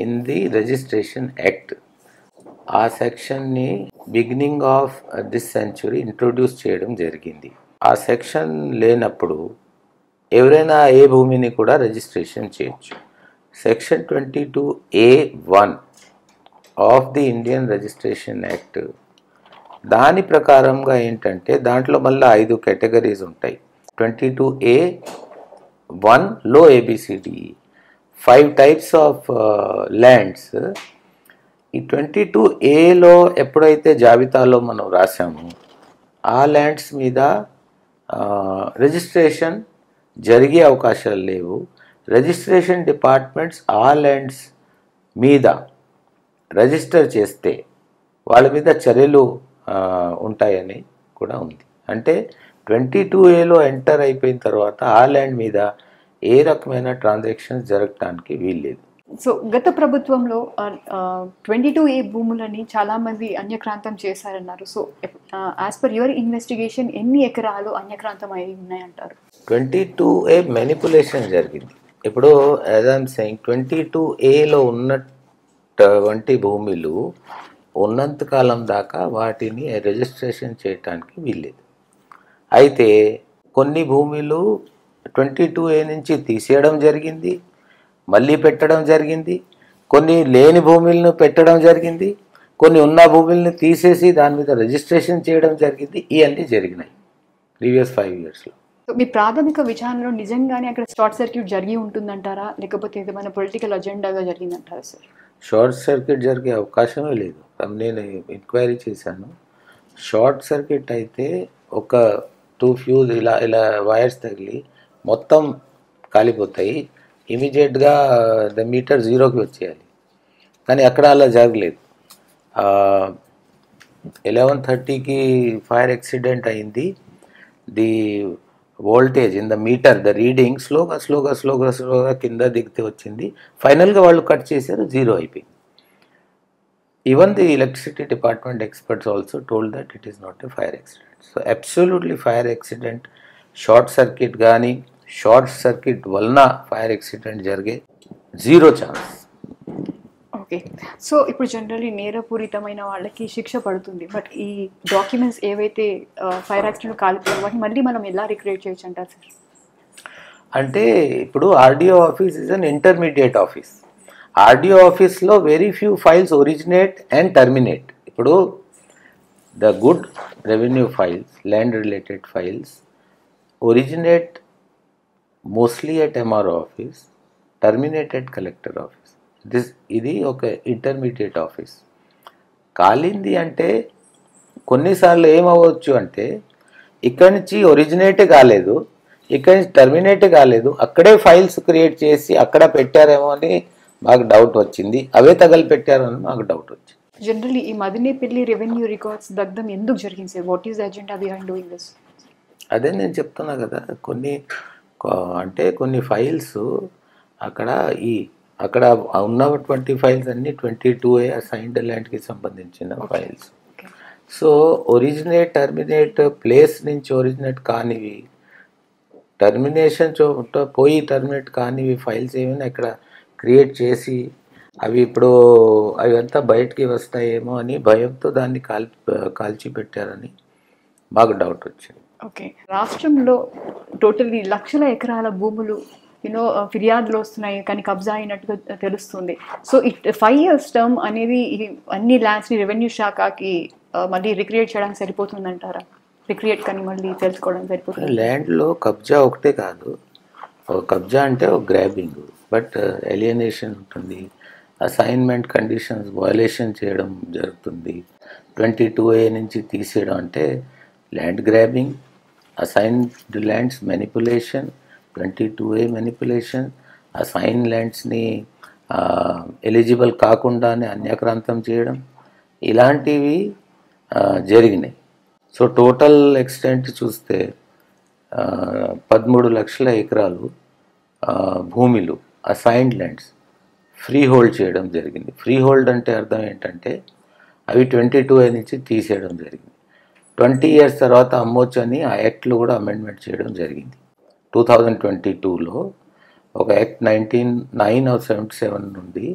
in the registration act. ఆ సెక్షన్ని beginning of this century introduce చేయడం జరిగింది. ఆ సెక్షన్ లేనప్పుడు ఎవరైనా ఏ భూమిని కూడా రిజిస్ట్రేషన్ చేయొచ్చు. Section 22A(1) of the Indian registration act దాని ప్రకారంగా ఏంటంటే దాంట్లో మళ్ళీ 5 కేటగిరీస్ ఉంటాయి. 22A(1)లో ABCD 5 టైప్స్ ఆఫ్ ల్యాండ్స్. ఈ 22Aలో ఎప్పుడైతే జాబితాలో మనం రాసామో ఆ ల్యాండ్స్ మీద రిజిస్ట్రేషన్ జరిగే అవకాశాలు లేవు. రిజిస్ట్రేషన్ డిపార్ట్మెంట్స్ ఆ ల్యాండ్స్ మీద రిజిస్టర్ చేస్తే వాళ్ళ మీద చర్యలు ఉంటాయని కూడా ఉంది. అంటే 22Aలో ఎంటర్ అయిపోయిన తర్వాత ఆ ల్యాండ్ మీద ఏ రకమైన ట్రాన్సాక్షన్స్ జరగటానికి వీల్లేదు. సో గత ప్రభుత్వంలో 22A భూములని చాలామంది అన్యక్రాంతం చేశారన్నారు. So as per your investigation ఎన్ని ఎకరాలు అన్యక్రాంతం అయి ఉన్నాయంటారు? 22A మెనిపులేషన్ జరిగింది. ఇప్పుడు యాజ్ ఐఎమ్ సెయింగ్ 22Aలో ఉన్నటువంటి భూములు ఉన్నంతకాలం దాకా వాటిని రిజిస్ట్రేషన్ చేయటానికి వీల్లేదు. అయితే కొన్ని భూములు 22A నుంచి తీసేయడం జరిగింది, మళ్ళీ పెట్టడం జరిగింది. కొన్ని లేని భూములను పెట్టడం జరిగింది, కొన్ని ఉన్న భూములను తీసేసి దాని మీద రిజిస్ట్రేషన్ చేయడం జరిగింది. ఇవన్నీ జరిగినాయి ప్రీవియస్ 5 yearsలో. మీ ప్రాథమిక విచారణలో నిజంగానే అక్కడ షార్ట్ సర్క్యూట్ జరిగి ఉంటుందంటారా, లేకపోతే ఏదైనా పొలిటికల్ అజెండాగా జరిగిందంటారా సార్? షార్ట్ సర్క్యూట్ జరిగే అవకాశమే లేదు. నేను ఎంక్వైరీ చేశాను. షార్ట్ సర్క్యూట్ అయితే ఒక 2 ఫ్యూజ్ ఇలా వైర్స్ తగిలి మొత్తం కాలిపోతాయి. ఇమీడియట్గా ద మీటర్ 0కి వచ్చేయాలి. కానీ అక్కడ అలా జరగలేదు. 11:30కి ఫైర్ యాక్సిడెంట్ అయింది. The voltage in the meter the reading స్లోగా కింద దిగితే వచ్చింది. ఫైనల్గా వాళ్ళు కట్ చేశారు, జీరో అయిపోయింది. Even the electricity department experts also told that it is not a fire accident. So absolutely fire accident, short circuit కానీ షార్ట్ సర్క్యూట్ వలన ఫైర్ యాక్సిడెంట్ జరిగే జీరో ఛాన్స్. ఓకే, సో ఇప్పుడు జనరల్లీ నేరపూరితమైన వాళ్ళకి శిక్ష పడుతుంది, but ఈ documents ఏవైతే fire accident కాలిపోయారో వాటిని మళ్ళీ మనం ఎలా రిక్రియేట్ చేయొచ్చు అంటారు సార్? అంటే ఇప్పుడు RDO office is an intermediate office. RDO ఆఫీస్లో very few files originate and terminate. ఇప్పుడు the good revenue files, land related files originate mostly at MRO office, terminate at collector office. ఇది ఒక intermediate office. కాలింది అంటే కొన్నిసార్లు ఏమవ్వచ్చు అంటే ఇక్కడి నుంచి ఒరిజినేటే కాలేదు, ఇక్కడి నుంచి టర్మినేటే కాలేదు, అక్కడే ఫైల్స్ క్రియేట్ చేసి అక్కడ పెట్టారేమో అని మాకు డౌట్ వచ్చింది, అవే తగలు పెట్టారని మాకు డౌట్ వచ్చింది. జనరల్లీ ఈ మదినేపల్లి రెవెన్యూ రికార్డ్స్ దగ్ధం ఎందుకు జరిగింది sir? What is the agenda behind doing this? అదే నేను చెప్తున్నా కదా, కొన్ని ఫైల్స్ అక్కడ ఉన్నటువంటి ఫైల్స్ అన్నీ 22A అసైన్డ్ ల్యాండ్కి సంబంధించిన files. So originate terminate place నుంచి ఒరిజినేట్ కానివి, టర్మినేషన్ పోయి టర్మినేట్ కానివి ఫైల్స్ ఏమైనా ఇక్కడ క్రియేట్ చేసి అవంతా బయటికి వస్తాయేమో అని భయంతో దాన్ని కాల్చి పెట్టారని మాకు డౌట్ వచ్చింది. ఓకే, రాష్ట్రంలో టోటల్లీ లక్షల ఎకరాల భూములు ఫిర్యాదులు వస్తున్నాయి కానీ కబ్జా అయినట్టుగా తెలుస్తుంది. సో 5 years టర్మ్ అనేది అన్ని ల్యాండ్స్ని రెవెన్యూ శాఖకి మళ్ళీ రిక్రియేట్ చేయడానికి సరిపోతుందంటారా? రిక్రియేట్ కానీ మళ్ళీ తెలుసుకోవడానికి సరిపోతుంది? ల్యాండ్లో కబ్జా ఒకటే కాదు, కబ్జా అంటే ఒక గ్రాబింగ్, బట్ ఎలియనేషన్ ఉంటుంది, అసైన్మెంట్ కండిషన్స్ వయలేషన్ చేయడం జరుగుతుంది. 22A నుంచి తీసేయడం అంటే land grabbing, assigned lands manipulation, 22A manipulation, assign ల్యాండ్స్ని ఎలిజిబుల్ కాకుండానే అన్యాక్రాంతం చేయడం, ఇలాంటివి జరిగినాయి. సో టోటల్ ఎక్స్టెంట్ చూస్తే 13 లక్షల ఎకరాలు భూమిలు అసైన్డ్ ల్యాండ్స్ ఫ్రీ హోల్డ్ చేయడం జరిగింది. ఫ్రీ హోల్డ్ అంటే అర్థం ఏంటంటే అవి 22A నుంచి తీసేయడం జరిగింది. 20 years తర్వాత అమ్మొచ్చు అని ఆ యాక్ట్లో కూడా అమెండ్మెంట్ చేయడం జరిగింది. 2022లో ఒక యాక్ట్ 9/77 నుండి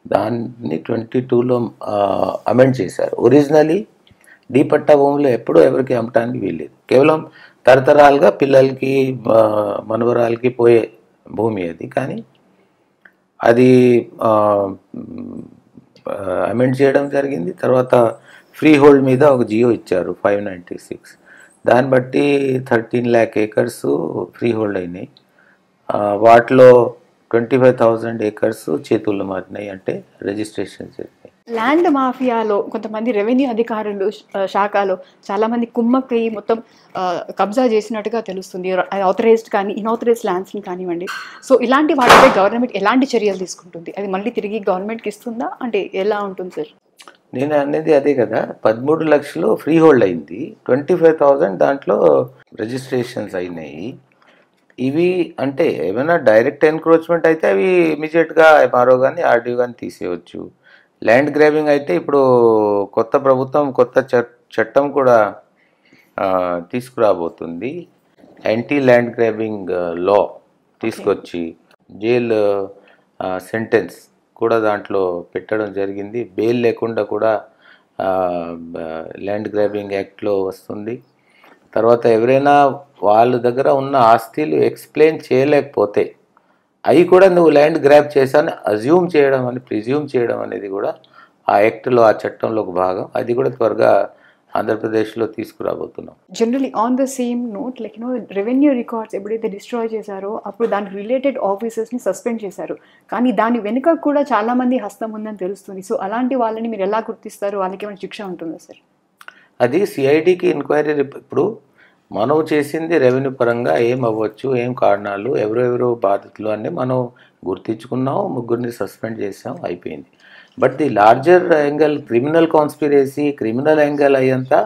దాన్ని 22లో అమెండ్ చేశారు. ఒరిజినలీ డీ పట్టా భూములు ఎప్పుడూ ఎవరికి అమ్మటానికి వీల్లేదు, కేవలం తరతరాలుగా పిల్లలకి మనవరాలకి పోయే భూమి అది. కానీ అది అమెండ్ చేయడం జరిగింది. తర్వాత ఫ్రీ హోల్డ్ మీద ఒక జియో ఇచ్చారు 596, దాన్ని బట్టి 13 lakh acres ఫ్రీ హోల్డ్ అయినాయి. వాటిలో 25,000 acres చేతుల్లో మారినాయి, అంటే రిజిస్ట్రేషన్ జరిగినాయి. ల్యాండ్ మాఫియాలో కొంతమంది రెవెన్యూ అధికారులు శాఖలో చాలామంది కుమ్మక్కయ్యి మొత్తం కబ్జా చేసినట్టుగా తెలుస్తుంది, ఆథరైజ్డ్ కానీ ఇన్ఆథరైజ్డ్ ల్యాండ్స్ని కానివ్వండి. సో ఇలాంటి వాటిపై గవర్నమెంట్ ఎలాంటి చర్యలు తీసుకుంటుంది? అది మళ్ళీ తిరిగి గవర్నమెంట్కి ఇస్తుందా, అంటే ఎలా ఉంటుంది సార్? నేను అనేది అదే కదా, 13 లక్షలు ఫ్రీ హోల్డ్ అయింది, 25,000 దాంట్లో రిజిస్ట్రేషన్స్ అయినాయి. ఇవి అంటే ఏమైనా డైరెక్ట్ ఎన్క్రోచ్మెంట్ అయితే అవి ఇమీడియట్గా ఎంఆర్ఓ కానీ ఆర్డీఓ కానీ తీసేయవచ్చు. ల్యాండ్ గ్రాబింగ్ అయితే ఇప్పుడు కొత్త ప్రభుత్వం కొత్త చట్టం కూడా తీసుకురాబోతుంది. యాంటీ ల్యాండ్ గ్రాబింగ్ లా తీసుకొచ్చి జైల్ సెంటెన్స్ కూడా దాంట్లో పెట్టడం జరిగింది. బెయిల్ లేకుండా కూడా ల్యాండ్ గ్రాబింగ్ యాక్ట్లో వస్తుంది. తర్వాత ఎవరైనా వాళ్ళ దగ్గర ఉన్న ఆస్తులు ఎక్స్ప్లెయిన్ చేయలేకపోతే అవి కూడా నువ్వు ల్యాండ్ గ్రాబ్ చేశాను అజ్యూమ్ చేయడం అని ప్రిజ్యూమ్ చేయడం అనేది కూడా ఆ యాక్ట్లో ఆ చట్టంలో ఒక భాగం. అది కూడా త్వరగా ఆంధ్రప్రదేశ్లో తీసుకురాబోతున్నాం. Generally on the same note like revenue records ఎప్పుడైతే డిస్ట్రాయ్ చేశారో అప్పుడు దానికి రిలేటెడ్ ఆఫీసర్స్ని సస్పెండ్ చేశారు, కానీ దాని వెనుక కూడా చాలామంది హస్తం ఉందని తెలుస్తుంది. సో అలాంటి వాళ్ళని మీరు ఎలా గుర్తిస్తారు? వాళ్ళకి ఏమైనా శిక్ష ఉంటుందా సార్? అది సిఐడికి ఎంక్వైరీ. ఇప్పుడు మనం చేసింది రెవెన్యూ పరంగా ఏం అవ్వచ్చు, ఏం కారణాలు, ఎవరెవరు బాధితులు అని మనం గుర్తించుకున్నాం, ముగ్గురిని సస్పెండ్ చేసాం, అయిపోయింది. But the larger angle criminal conspiracy, criminal angle అయ్యంతా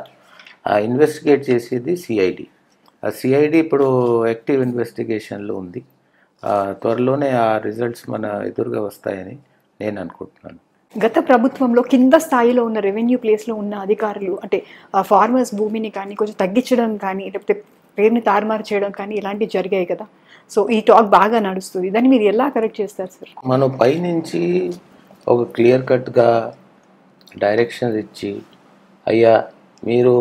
ఇన్వెస్టిగేట్ చేసేది సిఐడి. ఆ సిఐడి ఇప్పుడు యాక్టివ్ ఇన్వెస్టిగేషన్లో ఉంది. త్వరలోనే ఆ రిజల్ట్స్ మన ఎదురుగా వస్తాయని నేను అనుకుంటున్నాను. గత ప్రభుత్వంలో కింద స్థాయిలో ఉన్న రెవెన్యూ ప్లేస్లో ఉన్న అధికారులు అంటే ఫార్మర్స్ భూమిని కానీ కొంచెం తగ్గించడం కానీ లేకపోతే పేరుని తారుమారు చేయడం కానీ ఇలాంటివి జరిగాయి కదా. సో ఈ టాక్ బాగా నడుస్తుంది, దాన్ని మీరు ఎలా కరెక్ట్ చేస్తారు సార్? మనం పైనుంచి ఒక క్లియర్ కట్గా డైరెక్షన్స్ ఇచ్చి, అయ్యా మీరు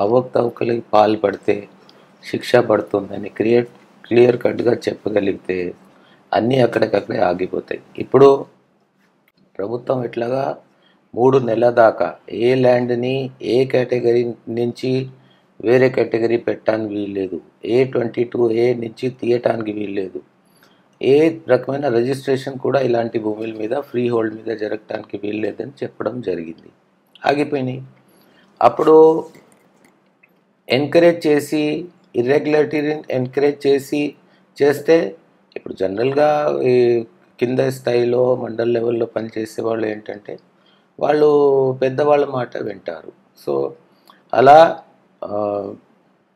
అవకతవకలకి పాల్పడితే శిక్ష పడుతుందని క్లియర్ కట్గా చెప్పగలిగితే అన్నీ అక్కడికక్కడే ఆగిపోతాయి. ఇప్పుడు ప్రభుత్వం ఎట్లాగా 3 నెలల దాకా ఏ ల్యాండ్ని ఏ కేటగిరీ నుంచి వేరే కేటగిరీ పెట్టడానికి వీల్లేదు, A22A నుంచి తీయటానికి వీల్లేదు, ఏ రకమైన రిజిస్ట్రేషన్ కూడా ఇలాంటి భూముల మీద ఫ్రీ హోల్డ్ మీద జరగటానికి వీల్లేదని చెప్పడం జరిగింది. ఆగిపోయినాయి. అప్పుడు ఎంకరేజ్ చేసి ఇర్రెగ్యులారిటీని ఎంకరేజ్ చేస్తే ఇప్పుడు జనరల్గా ఈ కింద స్థాయిలో మండల్ లెవెల్లో పనిచేసే వాళ్ళు ఏంటంటే వాళ్ళు పెద్దవాళ్ళ మాట వింటారు. సో అలా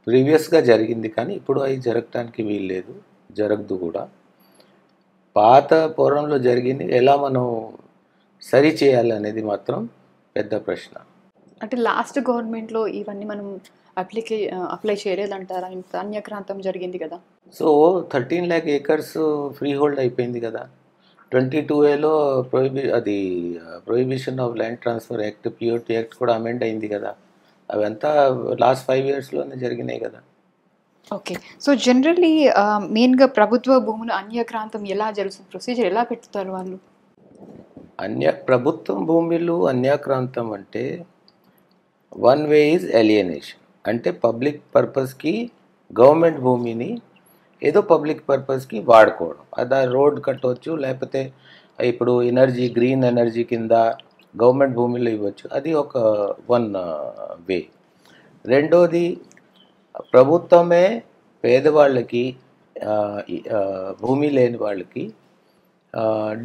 ప్రీవియస్గా జరిగింది, కానీ ఇప్పుడు అవి జరగటానికి వీల్లేదు, జరగదు కూడా. పాత పూర్వంలో జరిగింది ఎలా మనం సరి చేయాలనేది మాత్రం పెద్ద ప్రశ్న. అంటే లాస్ట్ గవర్నమెంట్లో ఇవన్నీ మనం అప్లై చేయలేదంటారా? ఇంత అన్యాక్రాంతం జరిగింది కదా. సో 13 lakh acres ఫ్రీ హోల్డ్ అయిపోయింది కదా. 22Aలో prohibition of land transfer act, POT act కూడా అమెండ్ అయింది కదా. అవంతా లాస్ట్ 5 yearsలోనే జరిగినాయి కదా. ఓకే. సో జనరల్లీ మెయిన్గా ప్రభుత్వ భూములు అన్యాక్రాంతం ఎలా జరుగుతుంది, ప్రొసీజర్ ఎలా పెట్టుతారు వాళ్ళు? ప్రభుత్వం భూములు అన్యాక్రాంతం అంటే వన్ వే ఈజ్ ఎలియనేషన్. అంటే పబ్లిక్ పర్పస్కి గవర్నమెంట్ భూమిని ఏదో పబ్లిక్ పర్పస్కి వాడుకోవడం. అది రోడ్ కట్టవచ్చు, లేకపోతే ఇప్పుడు గ్రీన్ ఎనర్జీ కింద గవర్నమెంట్ భూమిలో ఇవ్వచ్చు. అది ఒక వన్ వే. రెండోది ప్రభుత్వమే పేదవాళ్ళకి భూమి లేని వాళ్ళకి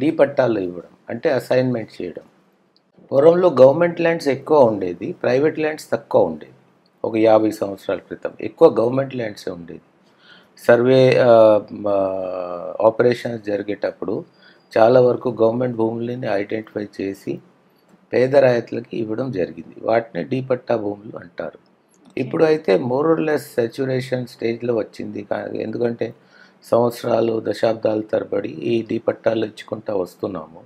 డీ పట్టాలు ఇవ్వడం, అంటే అసైన్మెంట్ చేయడం. పూర్వంలో గవర్నమెంట్ ల్యాండ్స్ ఎక్కువ ఉండేది, ప్రైవేట్ ల్యాండ్స్ తక్కువ ఉండేది. ఒక 50 సంవత్సరాల క్రితం ఎక్కువ గవర్నమెంట్ ల్యాండ్సే ఉండేది. సర్వే ఆపరేషన్స్ జరిగేటప్పుడు చాలా వరకు గవర్నమెంట్ భూములని ఐడెంటిఫై చేసి పేద రైతులకి ఇవ్వడం జరిగింది. వాటిని డీ పట్టా భూములు అంటారు. ఇప్పుడు అయితే మోర్ ఆర్ లెస్ సాచ్యురేషన్ స్టేజ్లో వచ్చింది. ఎందుకంటే సంవత్సరాలు దశాబ్దాల తరబడి ఈ డీ పట్టాలు ఇచ్చుకుంటూ వస్తున్నాము.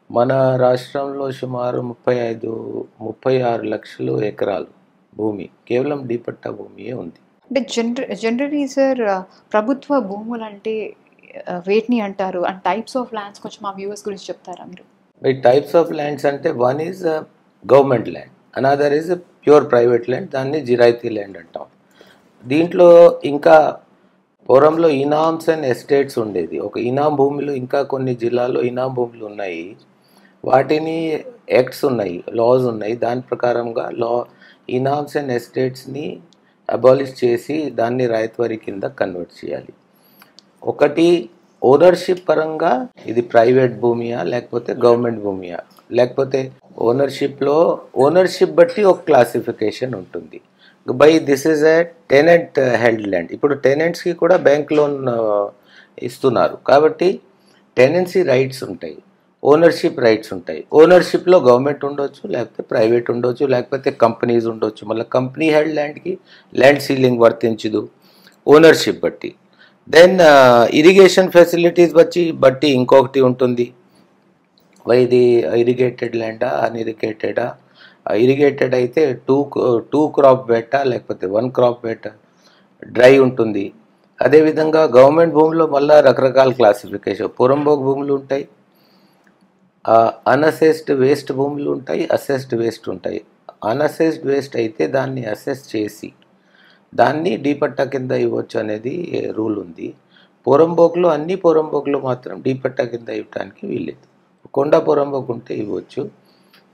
మన రాష్ట్రంలో సుమారు 36 లక్షల ఎకరాలు భూమి కేవలం డీ పట్టా భూమియే ఉంది. అంటే జనరలీ సార్ ప్రభుత్వ భూములు అంటే వేటిని అంటారు, అండ్ టైప్స్ ఆఫ్ ల్యాండ్స్ కొంచెం మా వ్యూవర్స్ గురించి చెప్తారా మీరు? ఈ టైప్స్ ఆఫ్ ల్యాండ్స్ అంటే one is government land, another is pure private land, దాన్ని జిరాయితీ ల్యాండ్ అంటాం. దీంట్లో ఇంకా పూర్వంలో ఇనామ్స్ అండ్ ఎస్టేట్స్ ఉండేది. ఒక ఇనాం భూములు, ఇంకా కొన్ని జిల్లాల్లో ఇనాం భూములు ఉన్నాయి, వాటిని యాక్ట్స్ ఉన్నాయి, లాస్ ఉన్నాయి. దాని ప్రకారంగా ఇనామ్స్ అండ్ ఎస్టేట్స్ని అబాలిష్ చేసి దాన్ని రైతువారి కింద కన్వర్ట్ చేయాలి. ఒకటి ఓనర్షిప్ పరంగా ఇది ప్రైవేట్ భూమియా లేకపోతే గవర్నమెంట్ భూమియా, లేకపోతే ఓనర్షిప్ బట్టి ఒక క్లాసిఫికేషన్ ఉంటుంది. By this is a tenant held land. ఇప్పుడు టెనెంట్స్కి కూడా బ్యాంక్ లోన్ ఇస్తున్నారు, కాబట్టి టెనెన్సీ రైట్స్ ఉంటాయి, ఓనర్షిప్ రైట్స్ ఉంటాయి. ఓనర్షిప్లో గవర్నమెంట్ ఉండొచ్చు, లేకపోతే ప్రైవేట్ ఉండొచ్చు, లేకపోతే కంపెనీస్ ఉండొచ్చు. మళ్ళీ కంపెనీ హెల్డ్ ల్యాండ్కి ల్యాండ్ సీలింగ్ వర్తించదు, ఓనర్షిప్ బట్టి. దెన్ ఇరిగేషన్ ఫెసిలిటీస్ బట్టి ఇంకొకటి ఉంటుంది. ఇది ఇరిగేటెడ్ ల్యాండా, అన్ఇరిగేటెడా? ఇరిగేటెడ్ అయితే టూ క్రాప్ బెటా, లేకపోతే 1 క్రాప్ బెటా, డ్రై ఉంటుంది. అదేవిధంగా గవర్నమెంట్ భూమిలో మళ్ళీ రకరకాల క్లాసిఫికేషన్, పురంబోక్ భూములు ఉంటాయి, అన్అసెస్డ్ వేస్ట్ భూములు ఉంటాయి, అసెస్డ్ వేస్ట్ ఉంటాయి. అన్అసెస్డ్ వేస్ట్ అయితే దాన్ని అసెస్ చేసి దాన్ని డీ పట్టా కింద ఇవ్వచ్చు అనేది రూల్ ఉంది. పురంబోక్లో అన్ని పురంబోక్లో మాత్రం డీ పట్టా కింద ఇవ్వడానికి వీల్లేదు. కొండ పురంబోక్ ఉంటే ఇవ్వచ్చు,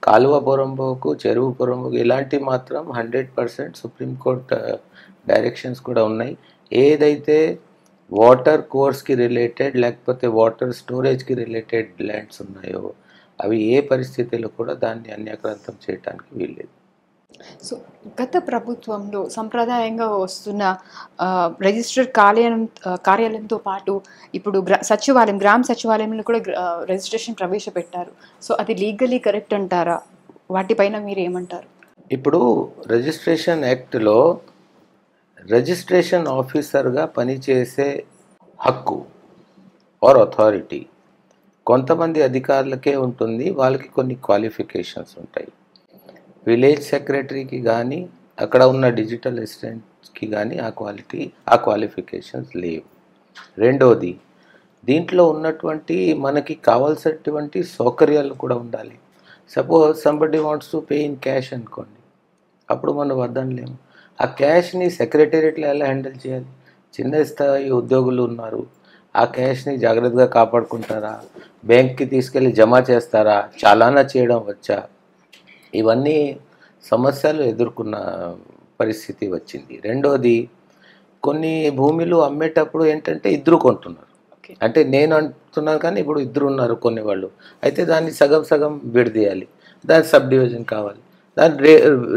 కాలువ పురంబోకు, చెరువు పురంబోకు ఇలాంటివి మాత్రం 100% సుప్రీంకోర్టు డైరెక్షన్స్ కూడా ఉన్నాయి. ఏదైతే వాటర్ కోర్స్కి రిలేటెడ్ లేకపోతే వాటర్ స్టోరేజ్కి రిలేటెడ్ ల్యాండ్స్ ఉన్నాయో అవి ఏ పరిస్థితిలో కూడా దాన్ని అన్యాక్రాంతం చేయడానికి వీల్లేదు. సో గత ప్రభుత్వంలో సంప్రదాయంగా వస్తున్న రిజిస్టర్ కార్యాలయంతో పాటు ఇప్పుడు గ్రామ సచివాలయంలో కూడా రిజిస్ట్రేషన్ ప్రవేశపెట్టారు. సో అది లీగలీ కరెక్ట్ అంటారా? వాటిపైన మీరు ఏమంటారు? ఇప్పుడు రిజిస్ట్రేషన్ యాక్ట్లో రిజిస్ట్రేషన్ ఆఫీసర్గా పనిచేసే హక్కు ఆర్ అథారిటీ కొంతమంది అధికారులకే ఉంటుంది. వాళ్ళకి కొన్ని క్వాలిఫికేషన్స్ ఉంటాయి. విలేజ్ సెక్రటరీకి కానీ అక్కడ ఉన్న డిజిటల్ అసిస్టెంట్స్కి కానీ ఆ క్వాలిఫికేషన్స్ లేవు. రెండోది, దీంట్లో ఉన్నటువంటి మనకి కావాల్సినటువంటి సౌకర్యాలు కూడా ఉండాలి. Suppose somebody wants to pay in cash అనుకోండి, అప్పుడు మనం వద్దనలేము. ఆ క్యాష్ని సెక్రటేరియట్లో ఎలా హ్యాండిల్ చేయాలి? చిన్న స్థాయి ఉద్యోగులు ఉన్నారు, ఆ క్యాష్ని జాగ్రత్తగా కాపాడుకుంటారా? బ్యాంక్కి తీసుకెళ్ళి జమ చేస్తారా? చాలానా చేయడం వచ్చా? ఇవన్నీ సమస్యలు ఎదుర్కొన్న పరిస్థితి వచ్చింది. రెండోది, కొన్ని భూములు అమ్మేటప్పుడు ఏంటంటే ఇద్దరు కొంటున్నారు. అంటే నేను అంటున్నాను కానీ ఇప్పుడు ఇద్దరు ఉన్నారు కొనేవాళ్ళు. అయితే దాన్ని సగం సగం విడదీయాలి, దాని సబ్ డివిజన్ కావాలి, దాని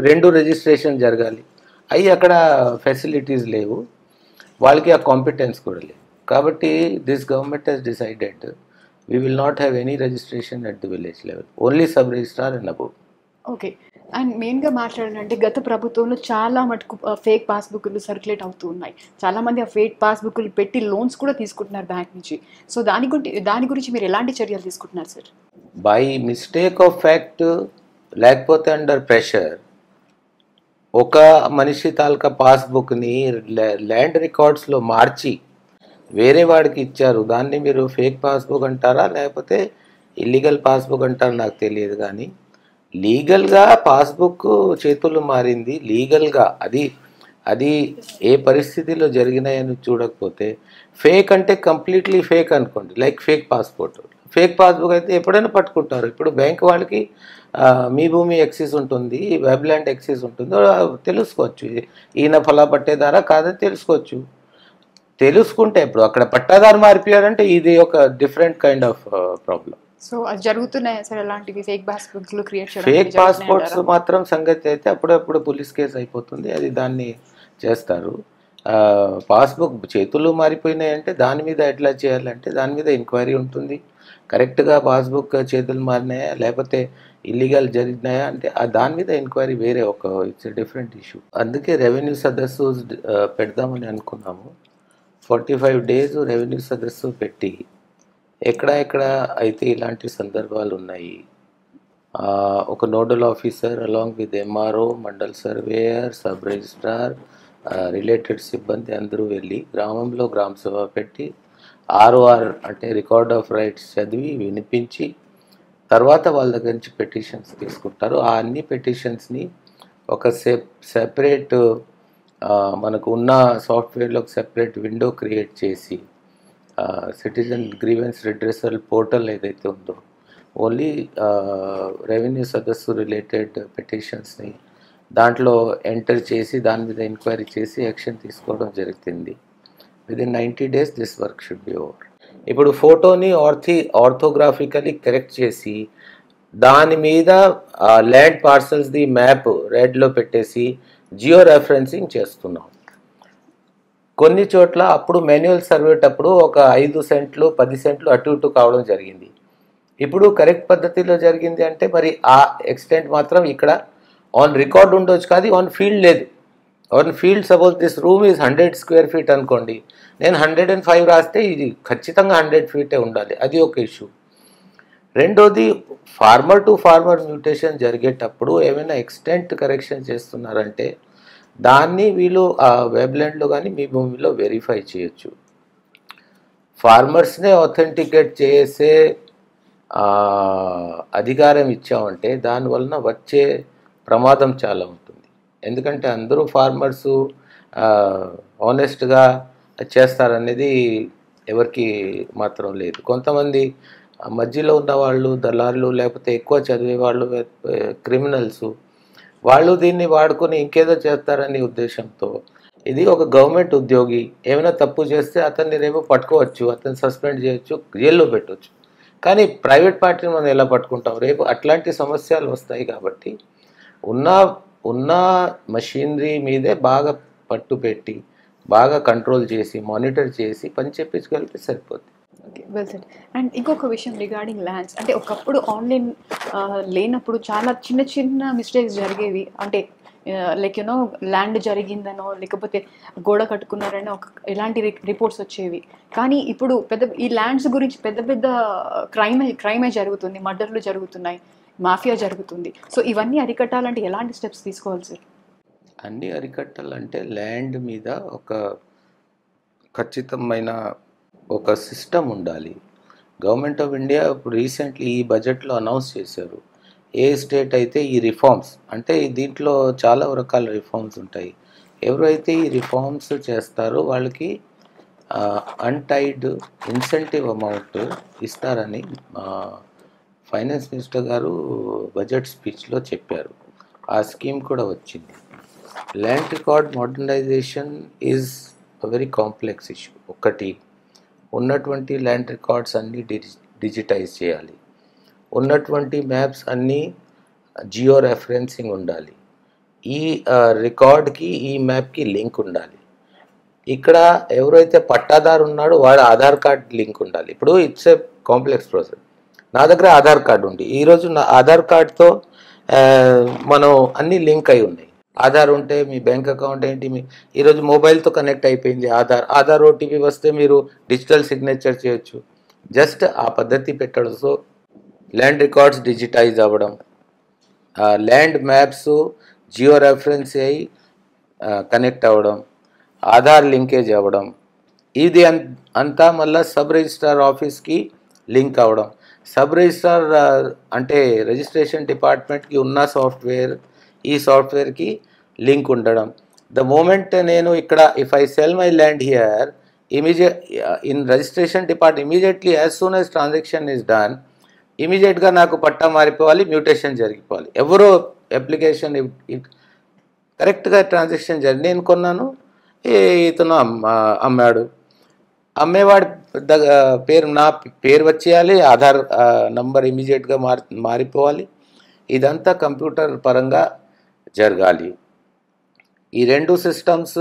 రెండు రిజిస్ట్రేషన్ జరగాలి. అవి అక్కడ ఫెసిలిటీస్ లేవు, వాళ్ళకి ఆ కాంపిటెన్స్ కూడా లేవు. కాబట్టి this government has decided we will not have any registration at the village level, only sub registrar and above. Okay. And మెయిన్గా మాట్లాడాలంటే గత ప్రభుత్వంలో చాలా మటుకు ఫేక్ పాస్బుక్లు సర్క్యులేట్ అవుతూ ఉన్నాయి. చాలామంది ఆ ఫేక్ పాస్బుక్లు పెట్టి లోన్స్ కూడా తీసుకుంటున్నారు బ్యాంక్ నుంచి. సో దాని గురించి మీరు ఎలాంటి చర్యలు తీసుకుంటున్నారు sir? By mistake of fact లేకపోతే అండర్ ప్రెషర్ ఒక మనిషి తాలూకా పాస్బుక్ని ల్యాండ్ రికార్డ్స్లో మార్చి వేరే వాడికి ఇచ్చారు. దాన్ని మీరు ఫేక్ పాస్బుక్ అంటారా లేకపోతే ఇల్లీగల్ పాస్బుక్ అంటారా నాకు తెలియదు. కానీ లీగల్గా పాస్బుక్ చేతులు మారింది. లీగల్గా అది ఏ పరిస్థితిలో జరిగినాయని చూడకపోతే ఫేక్ అంటే కంప్లీట్లీ ఫేక్ అనుకోండి, like fake passport. Fake passbook అయితే ఎప్పుడైనా పట్టుకుంటారు. ఇప్పుడు బ్యాంక్ వాళ్ళకి మీ భూమి ఎక్సెస్ ఉంటుంది, వెబ్ ల్యాండ్ ఎక్సెస్ ఉంటుంది, తెలుసుకోవచ్చు. ఈయన ఫలా పట్టేదారా కాదని తెలుసుకోవచ్చు. తెలుసుకుంటే ఇప్పుడు అక్కడ పట్టాదారు మారిపోయారంటే ఇది ఒక different kind of problem. So అది జరుగుతున్నాయి సార్ అలాంటివి ఫేక్ పాస్బుక్లు క్రియేట్ చేయడం? ఫేక్ పాస్పోర్ట్స్ మాత్రం సంగతి అయితే అప్పుడప్పుడు పోలీస్ కేసు అయిపోతుంది, అది దాన్ని చేస్తారు. పాస్బుక్ చేతులు మారిపోయినాయంటే దాని మీద ఎట్లా చేయాలంటే దాని మీద ఎంక్వైరీ ఉంటుంది. కరెక్ట్గా పాస్బుక్ చేతులు మారినాయా లేకపోతే ఇల్లీగల్ జరిగినాయా అంటే దాని మీద ఎంక్వైరీ వేరే ఇట్స్ డిఫరెంట్ ఇష్యూ. అందుకే రెవెన్యూ సదస్సు పెడదామని అనుకున్నాము. 45 days రెవెన్యూ సదస్సు పెట్టి ఎక్కడ అయితే ఇలాంటి సందర్భాలు ఉన్నాయి, ఒక nodal officer along with MRO, mandal surveyor, sub registrar, related సిబ్బంది అందరూ వెళ్ళి గ్రామంలో గ్రామ సభ పెట్టి ఆర్ఓఆర్ అంటే రికార్డ్ ఆఫ్ రైట్స్ చదివి వినిపించి తర్వాత వాళ్ళ దగ్గర నుంచి పెటిషన్స్ తీసుకుంటారు. ఆ అన్ని పెటిషన్స్ని ఒక సెపరేట్ మనకు ఉన్న సాఫ్ట్వేర్లో ఒక సెపరేట్ విండో క్రియేట్ చేసి సిటిజన్ గ్రీవెన్స్ రిడ్రెసల్ పోర్టల్ ఏదైతే ఉందో ఓన్లీ రెవెన్యూ సదస్సు రిలేటెడ్ పెటిషన్స్ని దాంట్లో ఎంటర్ చేసి దాని మీద ఎంక్వైరీ చేసి యాక్షన్ తీసుకోవడం జరుగుతుంది. Within 90 days this work should be over. ఇప్పుడు ఫోటోని ఆర్థోగ్రాఫికలీ కరెక్ట్ చేసి దాని మీద ల్యాండ్ పార్సల్స్ది మ్యాప్ రెడ్లో పెట్టేసి జియో రెఫరెన్సింగ్ చేస్తున్నాం. కొన్ని చోట్ల అప్పుడు మాన్యువల్ సర్వేటప్పుడు ఒక 5 సెంట్లు 10 సెంట్లు అటు ఇటు కావడం జరిగింది. ఇప్పుడు కరెక్ట్ పద్ధతిలో జరిగింది అంటే మరి ఆ ఎక్స్టెంట్ మాత్రం ఇక్కడ ఆన్ రికార్డ్ ఉండొచ్చు, కాదు ఆన్ ఫీల్డ్ లేదు. On field suppose this room is 100 square feet అనుకోండి, నేను 105 రాస్తే ఇది ఖచ్చితంగా 100 feet ఉండాలి, అది ఒక ఇష్యూ. రెండోది, ఫార్మర్ టు ఫార్మర్ మ్యూటేషన్ జరిగేటప్పుడు ఏమైనా ఎక్స్టెంట్ కరెక్షన్ చేస్తున్నారంటే దాన్ని వీళ్ళు ఆ వెబ్లాండ్లో కానీ మీ భూమిలో వెరిఫై చేయొచ్చు. ఫార్మర్స్నే ఆథెంటికేట్ చేసే అధికారం ఇచ్చామంటే దానివలన వచ్చే ప్రమాదం చాలా ఉంటుంది. ఎందుకంటే అందరూ ఫార్మర్సు ఆనెస్ట్గా చేస్తారనేది ఎవరికి మాత్రం లేదు. కొంతమంది మధ్యలో ఉన్న వాళ్ళు, దళారులు, లేకపోతే ఎక్కువ చదివే వాళ్ళు, క్రిమినల్స్, వాళ్ళు దీన్ని వాడుకొని ఇంకేదో చేస్తారనే ఉద్దేశంతో ఇది ఒక గవర్నమెంట్ ఉద్యోగి ఏమైనా తప్పు చేస్తే అతన్ని రేపు పట్టుకోవచ్చు, అతన్ని సస్పెండ్ చేయొచ్చు, జైల్లో పెట్టవచ్చు. కానీ ప్రైవేట్ పార్టీని మనం ఎలా పట్టుకుంటాం? రేపు అట్లాంటి సమస్యలు వస్తాయి. కాబట్టి ఉన్న ఉన్న మషీనరీ మీదే బాగా పట్టు పెట్టి బాగా కంట్రోల్ చేసి మానిటర్ చేసి పని చెప్పించగలిగితే సరిపోద్ది. Okay, well said. అండ్ ఇంకొక విషయం రిగార్డింగ్ ల్యాండ్స్, అంటే ఒకప్పుడు ఆన్లైన్ లేనప్పుడు చాలా చిన్న చిన్న మిస్టేక్స్ జరిగేవి. అంటే లైక్ యూనో ల్యాండ్ జరిగిందనో లేకపోతే గోడ కట్టుకున్నారనో ఇలాంటి రిపోర్ట్స్ వచ్చేవి. కానీ ఇప్పుడు ఈ ల్యాండ్స్ గురించి పెద్ద పెద్ద క్రైమే జరుగుతుంది, మర్డర్లు జరుగుతున్నాయి, మాఫియా జరుగుతుంది. సో ఇవన్నీ అరికట్టాలంటే ఎలాంటి స్టెప్స్ తీసుకోవాలి సార్? అన్నీ అరికట్టాలంటే ల్యాండ్ మీద ఒక ఖచ్చితమైన ఒక సిస్టమ్ ఉండాలి. గవర్నమెంట్ ఆఫ్ ఇండియా ఇప్పుడు రీసెంట్లీ ఈ బడ్జెట్లో అనౌన్స్ చేశారు. ఏ స్టేట్ అయితే ఈ రిఫార్మ్స్, అంటే దీంట్లో చాలా రకాల రిఫార్మ్స్ ఉంటాయి. ఎవరైతే ఈ రిఫార్మ్స్ చేస్తారో వాళ్ళకి అన్టైడ్ ఇన్సెంటివ్ అమౌంట్ ఇస్తారని ఫైనాన్స్ మినిస్టర్ గారు బడ్జెట్ స్పీచ్లో చెప్పారు. ఆ స్కీమ్ కూడా వచ్చింది. Land record modernisation is a very complex issue. ఒకటి, ఉన్నటువంటి ల్యాండ్ రికార్డ్స్ అన్నీ డిజిటైజ్ చేయాలి. ఉన్నటువంటి మ్యాప్స్ అన్నీ జియో రెఫరెన్సింగ్ ఉండాలి. ఈ రికార్డ్కి ఈ మ్యాప్కి లింక్ ఉండాలి. ఇక్కడ ఎవరైతే పట్టాదారు ఉన్నాడో వాడు ఆధార్ కార్డ్ లింక్ ఉండాలి. ఇప్పుడు ఇట్స్ ఏ కాంప్లెక్స్ ప్రాసెస్. నా దగ్గర ఆధార్ కార్డు ఉంది. ఈరోజు నా ఆధార్ కార్డ్తో మనం అన్నీ లింక్ అయి ఉన్నాయి. ఆధార్ ఉంటే మీ బ్యాంక్ అకౌంట్ ఏంటి, మీ ఈరోజు మొబైల్తో కనెక్ట్ అయిపోయింది. ఆధార్ ఓటీపీ వస్తే మీరు డిజిటల్ సిగ్నేచర్ చేయొచ్చు. జస్ట్ ఆ పద్ధతి పెట్టడం. సో ల్యాండ్ రికార్డ్స్ డిజిటైజ్ అవ్వడం, ల్యాండ్ మ్యాప్స్ జియో రెఫరెన్స్ అయ్యి కనెక్ట్ అవ్వడం, ఆధార్ లింకేజ్ అవ్వడం, ఇది అంతా మళ్ళీ సబ్ రిజిస్ట్రార్ ఆఫీస్కి లింక్ అవ్వడం. సబ్ రిజిస్ట్రార్ అంటే రిజిస్ట్రేషన్ డిపార్ట్మెంట్కి ఉన్న సాఫ్ట్వేర్ ఈ సాఫ్ట్వేర్కి లింక్ ఉండడం. ద మూమెంట్ నేను ఇక్కడ if I cell my land here, in registration department immediately as soon as transaction is done, ఇమీడియట్గా నాకు పట్టా మారిపోవాలి, మ్యూటేషన్ జరిగిపోవాలి. ఎవరో అప్లికేషన్ కరెక్ట్గా ట్రాన్సాక్షన్ జరిగి నేను కొన్నాను, ఇతను అమ్మాడు, అమ్మేవాడి పేరు నా పేరు వచ్చేయాలి, ఆధార్ నంబర్ ఇమీడియట్గా మారిపోవాలి. ఇదంతా కంప్యూటర్ పరంగా జరగాలి. ఈ రెండు సిస్టమ్స్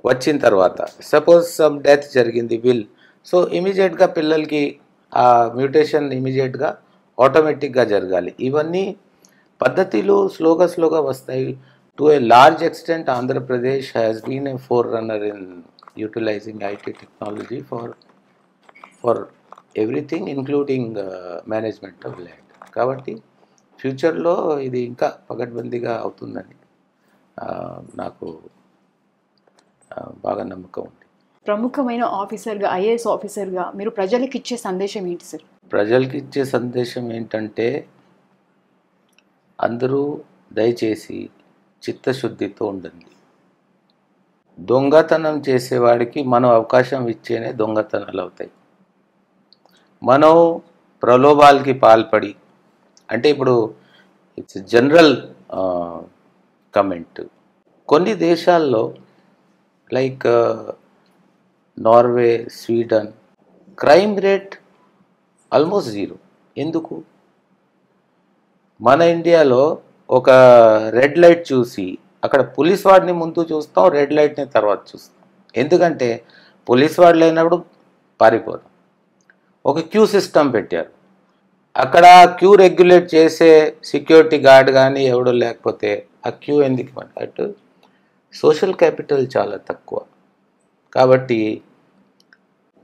వచ్చిన తర్వాత సపోజ్ సమ్ డెత్ జరిగింది, విల్, సో ఇమీడియట్గా పిల్లలకి ఆ మ్యూటేషన్ ఇమీడియట్గా ఆటోమేటిక్గా జరగాలి. ఇవన్నీ పద్ధతులు స్లోగా వస్తాయి. To a large extent Andhra Pradesh has been a forerunner in utilising IT technology for everything including management of land. కాబట్టి ఫ్యూచర్లో ఇది ఇంకా పకడ్బందీగా అవుతుందని నాకు బాగా నమ్మకం ఉంది. ప్రముఖమైన ఆఫీసర్గా, ఐఏఎస్ ఆఫీసర్గా మీరు ప్రజలకు ఇచ్చే సందేశం ఏంటి సార్? ప్రజలకి ఇచ్చే సందేశం ఏంటంటే, అందరూ దయచేసి చిత్తశుద్ధితో ఉండండి. దొంగతనం చేసేవాడికి మనం అవకాశం ఇచ్చేనే దొంగతనాలు అవుతాయి. మనం ప్రలోభాలకి పాల్పడి, అంటే ఇప్పుడు ఇట్స్ జనరల్ కమెంట్, కొన్ని దేశాల్లో like Norway, Sweden, crime rate almost zero. ఎందుకు? మన ఇండియాలో ఒక రెడ్ లైట్ చూసి అక్కడ పోలీస్ వాడిని ముందు చూస్తాం, రెడ్ లైట్ని తర్వాత చూస్తాం. ఎందుకంటే పోలీస్ వాడు లేనప్పుడు పారిపోతాం. ఒక క్యూ సిస్టమ్ పెట్టారు. అక్కడ క్యూ రెగ్యులేట్ చేసే సెక్యూరిటీ గార్డ్ కానీ ఎవడో లేకపోతే ఆ క్యూ ఎందుకు? అటు సోషల్ క్యాపిటల్ చాలా తక్కువ. కాబట్టి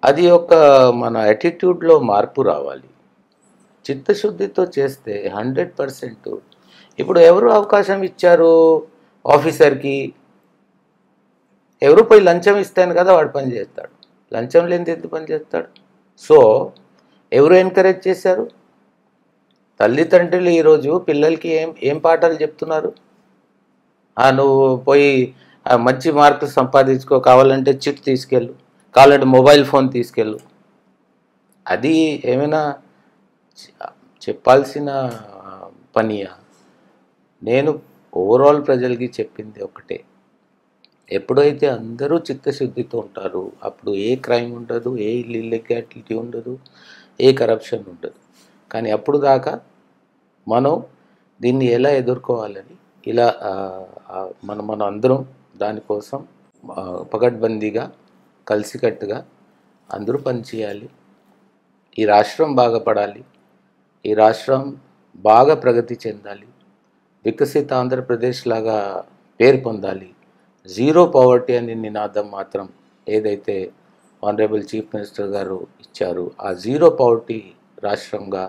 అది ఒక మన యాటిట్యూడ్లో మార్పు రావాలి. చిత్తశుద్ధితో చేస్తే 100%. ఇప్పుడు ఎవరు అవకాశం ఇచ్చారు ఆఫీసర్కి? ఎవరు పోయి లంచం ఇస్తాను కదా వాడు పని చేస్తాడు. లంచం లేనిది ఎందుకు పని చేస్తాడు? సో ఎవరు ఎంకరేజ్ చేశారు? తల్లిదండ్రులు ఈరోజు పిల్లలకి ఏం పాఠాలు చెప్తున్నారు? నువ్వు పోయి మంచి మార్కులు సంపాదించుకో, కావాలంటే చిట్ తీసుకెళ్ళు, కావాలంటే మొబైల్ ఫోన్ తీసుకెళ్ళు. అది ఏమైనా చెప్పాల్సిన పనియా? నేను ఓవరాల్ ప్రజలకి చెప్పింది ఒకటే, ఎప్పుడైతే అందరూ చిత్తశుద్ధితో ఉంటారో అప్పుడు ఏ క్రైమ్ ఉండదు, ఏ ఇల్లీగాలిటీ ఉండదు, ఏ కరప్షన్ ఉండదు. కానీ అప్పుడు దాకా మనం దీన్ని ఎలా ఎదుర్కోవాలని ఇలా మనం అందరం దానికోసం పకడ్బందీగా కలిసికట్టుగా అందరూ పనిచేయాలి. ఈ రాష్ట్రం బాగుపడాలి, ఈ రాష్ట్రం బాగా ప్రగతి చెందాలి, వికసిత ఆంధ్రప్రదేశ్ లాగా పేరు పొందాలి. జీరో పవర్టీ అనే నినాదం మాత్రం ఏదైతే ఆనరబుల్ చీఫ్ మినిస్టర్ గారు ఇచ్చారో ఆ జీరో పవర్టీ రాష్ట్రంగా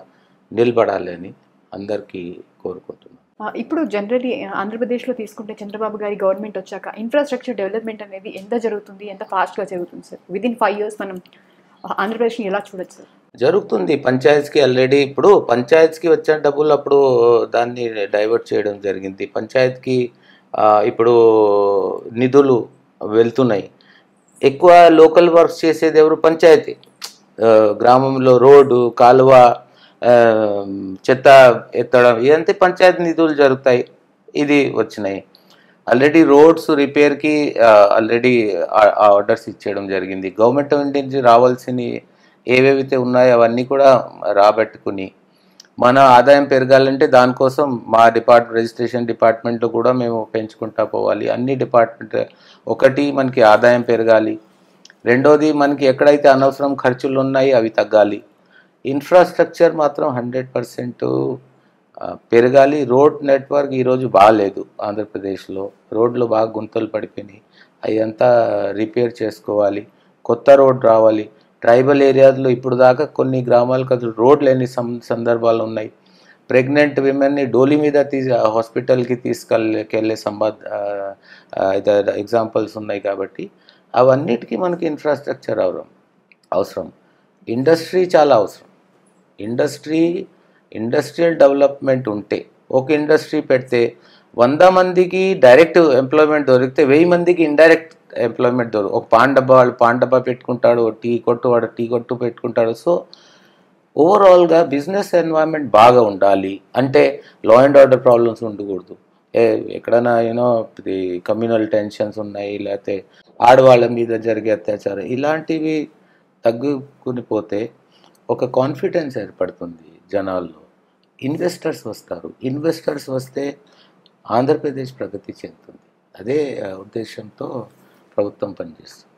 నిలబడాలని అందరికీ కోరుకుంటున్నాను. ఇప్పుడు జనరల్లీ ఆంధ్రప్రదేశ్లో తీసుకుంటే చంద్రబాబు గారి గవర్నమెంట్ వచ్చాక ఇన్ఫ్రాస్ట్రక్చర్ డెవలప్మెంట్ అనేది ఎంత జరుగుతుంది, ఎంత ఫాస్ట్గా జరుగుతుంది సార్? విదిన్ 5 years మనం ఆంధ్రప్రదేశ్ని ఎలా చూడొచ్చు సార్? జరుగుతుంది. పంచాయత్స్కి ఆల్రెడీ ఇప్పుడు పంచాయత్స్కి వచ్చిన డబ్బులు అప్పుడు దాన్ని డైవర్ట్ చేయడం జరిగింది. పంచాయత్కి ఇప్పుడు నిధులు వెళ్తున్నాయి. ఎక్కువ లోకల్ వర్క్స్ చేసేది ఎవరు? పంచాయతీ. గ్రామంలో రోడ్డు, కాలువ, చెత్త ఎత్తడం ఇదంతా పంచాయతీ నిధులు జరుగుతాయి. ఇది వచ్చినాయి. ఆల్రెడీ రోడ్స్ రిపేర్కి ఆల్రెడీ ఆర్డర్స్ ఇచ్చేయడం జరిగింది. గవర్నమెంట్ నుంచి రావాల్సినవి ఏవేవైతే ఉన్నాయో అవన్నీ కూడా రాబట్టుకుని మన ఆదాయం పెరగాలంటే దానికోసం మా రిజిస్ట్రేషన్ డిపార్ట్మెంట్లో కూడా మేము పెంచుకుంటా పోవాలి. అన్ని డిపార్ట్మెంట్ ఒకటి మనకి ఆదాయం పెరగాలి, రెండోది మనకి ఎక్కడైతే అనవసరం ఖర్చులు ఉన్నాయి అవి తగ్గాలి. ఇన్ఫ్రాస్ట్రక్చర్ మాత్రం 100% పెరగాలి. రోడ్ నెట్వర్క్ ఈరోజు బాగాలేదు ఆంధ్రప్రదేశ్లో. రోడ్లు బాగా గుంతలు పడిపోయినాయి, అవి అంతా రిపేర్ చేసుకోవాలి. కొత్త రోడ్ రావాలి. ట్రైబల్ ఏరియాలో ఇప్పుడు దాకా కొన్ని గ్రామాలకు అసలు రోడ్ లేని సందర్భాలు ఉన్నాయి. ప్రెగ్నెంట్ విమెన్ని డోలీ మీద హాస్పిటల్కి తీసుకెళ్ళే ఎగ్జాంపుల్స్ ఉన్నాయి. కాబట్టి అవన్నిటికీ మనకి ఇన్ఫ్రాస్ట్రక్చర్ అవసరం. ఇండస్ట్రీ చాలా అవసరం. ఇండస్ట్రియల్ డెవలప్మెంట్ ఉంటే, ఒక ఇండస్ట్రీ పెడితే 100 మందికి డైరెక్ట్ ఎంప్లాయ్మెంట్ దొరికితే 1000 మందికి ఇండైరెక్ట్ ఎంప్లాయ్మెంట్ దొరుకు. ఒక పాన్ డబ్బా పెట్టుకుంటాడు, టీ కొట్టు పెట్టుకుంటాడు. సో ఓవరాల్గా బిజినెస్ ఎన్వైరన్మెంట్ బాగా ఉండాలి. అంటే లా అండ్ ఆర్డర్ ప్రాబ్లమ్స్ ఉండకూడదు. ఎక్కడైనా ఇది కమ్యూనల్ టెన్షన్స్ ఉన్నాయి, లేకపోతే ఆడవాళ్ళ మీద జరిగే అత్యాచారం, ఇలాంటివి తగ్గుకుని పోతే ఒక కాన్ఫిడెన్స్ ఏర్పడుతుంది జనాల్లో. ఇన్వెస్టర్స్ వస్తారు. ఇన్వెస్టర్స్ వస్తే ఆంధ్రప్రదేశ్ ప్రగతి చెందుతుంది. అదే ఉద్దేశంతో ప్రభుత్వం పనిచేస్తుంది.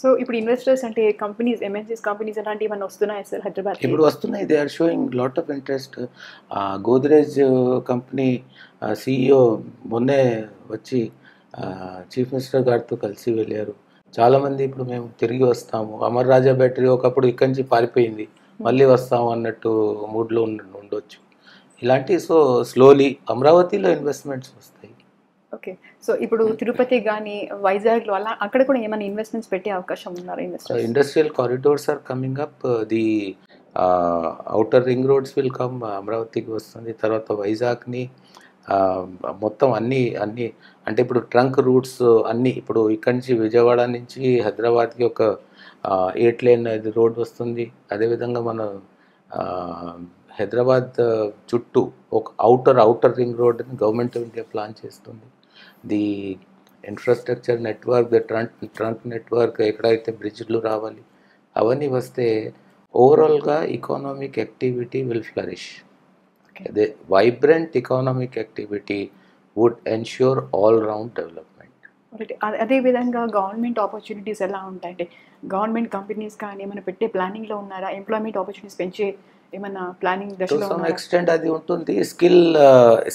సో ఇప్పుడు ఇన్వెస్టర్స్ అంటే కంపెనీస్, ఎంఎన్సీస్ కంపెనీస్ అలాంటివి ఏమైనా వస్తున్నాయి సార్ హైదరాబాద్? ఇప్పుడు వస్తున్నాయి. They are showing lot of interest. Godrej company CEO మొన్నే వచ్చి చీఫ్ మినిస్టర్ గారితో కలిసి వెళ్ళారు. చాలామంది ఇప్పుడు మేము తిరిగి వస్తాము, అమర్ రాజా బ్యాటరీ ఒకప్పుడు ఇక్కడి నుంచి పారిపోయింది, మళ్ళీ వస్తాము అన్నట్టు మూడ్లో ఉండొచ్చు. ఇలాంటి సో స్లోలీ అమరావతిలో ఇన్వెస్ట్మెంట్స్ వస్తాయి. ఓకే. సో ఇప్పుడు తిరుపతి కానీ వైజాగ్లో అలా అక్కడ కూడా ఏమైనా ఇన్వెస్ట్మెంట్స్ పెట్టే అవకాశం ఉన్నారు? Industrial corridors are coming up. The outer ring roads will come. అమరావతికి వస్తుంది. తర్వాత వైజాగ్ని మొత్తం అన్ని అంటే ఇప్పుడు ట్రంక్ రూట్స్ అన్నీ ఇప్పుడు ఇక్కడి నుంచి విజయవాడ నుంచి హైదరాబాద్కి ఒక 8 lane రోడ్ వస్తుంది. అదేవిధంగా మన హైదరాబాద్ చుట్టూ ఒక ఔటర్ రింగ్ రోడ్ని గవర్నమెంట్ ఆఫ్ ఇండియా ప్లాన్ చేస్తుంది. The infrastructure network, the trunk network, ఎక్కడైతే బ్రిడ్జ్లు రావాలి అవన్నీ వస్తే ఓవరాల్గా economic activity will flourish. The vibrant economic activity would ensure all-round development. అదేవిధంగా గవర్నమెంట్ ఆపర్చునిటీస్ ఎలా ఉంటాయి? అంటే గవర్నమెంట్ కంపెనీస్ కానీ ఏమైనా పెట్టే ప్లానింగ్లో ఉన్నారా? ఎంప్లాయ్మెంట్ ఆపర్చునిటీస్ పెంచే ఏమైనా ప్లానింగ్ దశలో? టు సమ్ ఎక్స్టెంట్ అది ఉంటుంది.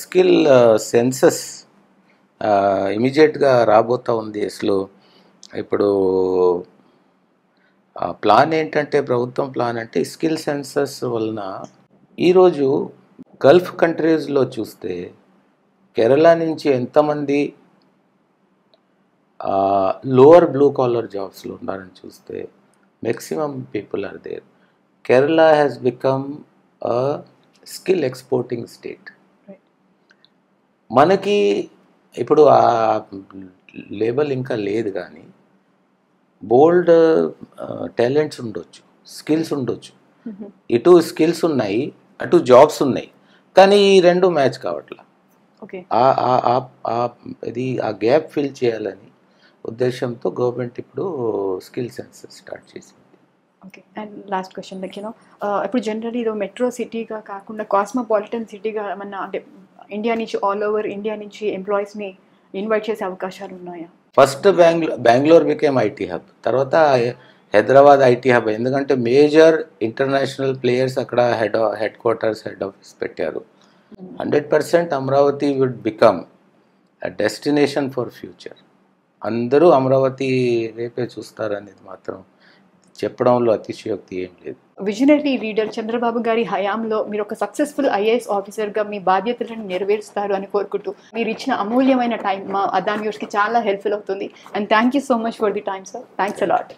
స్కిల్ సెన్సస్ ఇమీడియట్గా రాబోతూ ఉంది. అసలు ఇప్పుడు ప్లాన్ ఏంటంటే, ప్రభుత్వం ప్లాన్ అంటే స్కిల్ సెన్సస్ వలన ఈరోజు గల్ఫ్ కంట్రీస్లో చూస్తే కేరళ నుంచి ఎంతమంది లోవర్ బ్లూ కాలర్ జాబ్స్లో ఉన్నారని చూస్తే maximum people are there. Kerala has become a skill exporting state. మనకి ఇప్పుడు ఆ లేబల్ ఇంకా లేదు, కానీ బోల్డ్ టాలెంట్స్ ఉండొచ్చు, స్కిల్స్ ఉండొచ్చు. ఇటు స్కిల్స్ ఉన్నాయి, అటు జాబ్స్ ఉన్నాయి, కానీ ఈ రెండు మ్యాచ్ కావట్లా. ఇది ఆ గ్యాప్ ఫిల్ చేయాలని ఉద్దేశంతో గవర్నమెంట్ ఇప్పుడు స్కిల్ సెన్సస్ స్టార్ట్ చేసింది. ఓకే, అండ్ లాస్ట్ క్వశ్చన్ ఇప్పుడు జనరల్లీ ఇది మెట్రో సిటీగా కాకుండా కాస్మోపాలిటన్ సిటీగా ఏమన్నా అంటే ఇండియా నుంచి ఆల్ ఓవర్ ఇండియా నుంచి ఎంప్లాయీస్ని ఇన్వైట్ చేసే అవకాశాలు ఉన్నాయా? First Bengaluru became IT hub, తర్వాత హైదరాబాద్ ఐటీ హబ్. ఎందుకంటే మేజర్ ఇంటర్నేషనల్ ప్లేయర్స్ అక్కడ హెడ్ క్వార్టర్స్, హెడ్ ఆఫీస్ పెట్టారు. 100% Amaravati would become destination for future. అందరూ అమరావతి వైపే చూస్తారనేది మాత్రం చెప్పడంలో అతిశయోక్తి ఏం లేదు. విజనరీ లీడర్ చంద్రబాబు గారి హయాంలో మీరు ఒక సక్సెస్ఫుల్ ఐఏఎస్ ఆఫీసర్గా మీ బాధ్యతలను నెరవేరుస్తారు అని కోరుకుంటూ మీరు ఇచ్చిన అమూల్యమైన టైం మా అదాన్ న్యూస్కి చాలా హెల్ప్ఫుల్ అవుతుంది. And thank you so much for the time sir. Thanks a lot.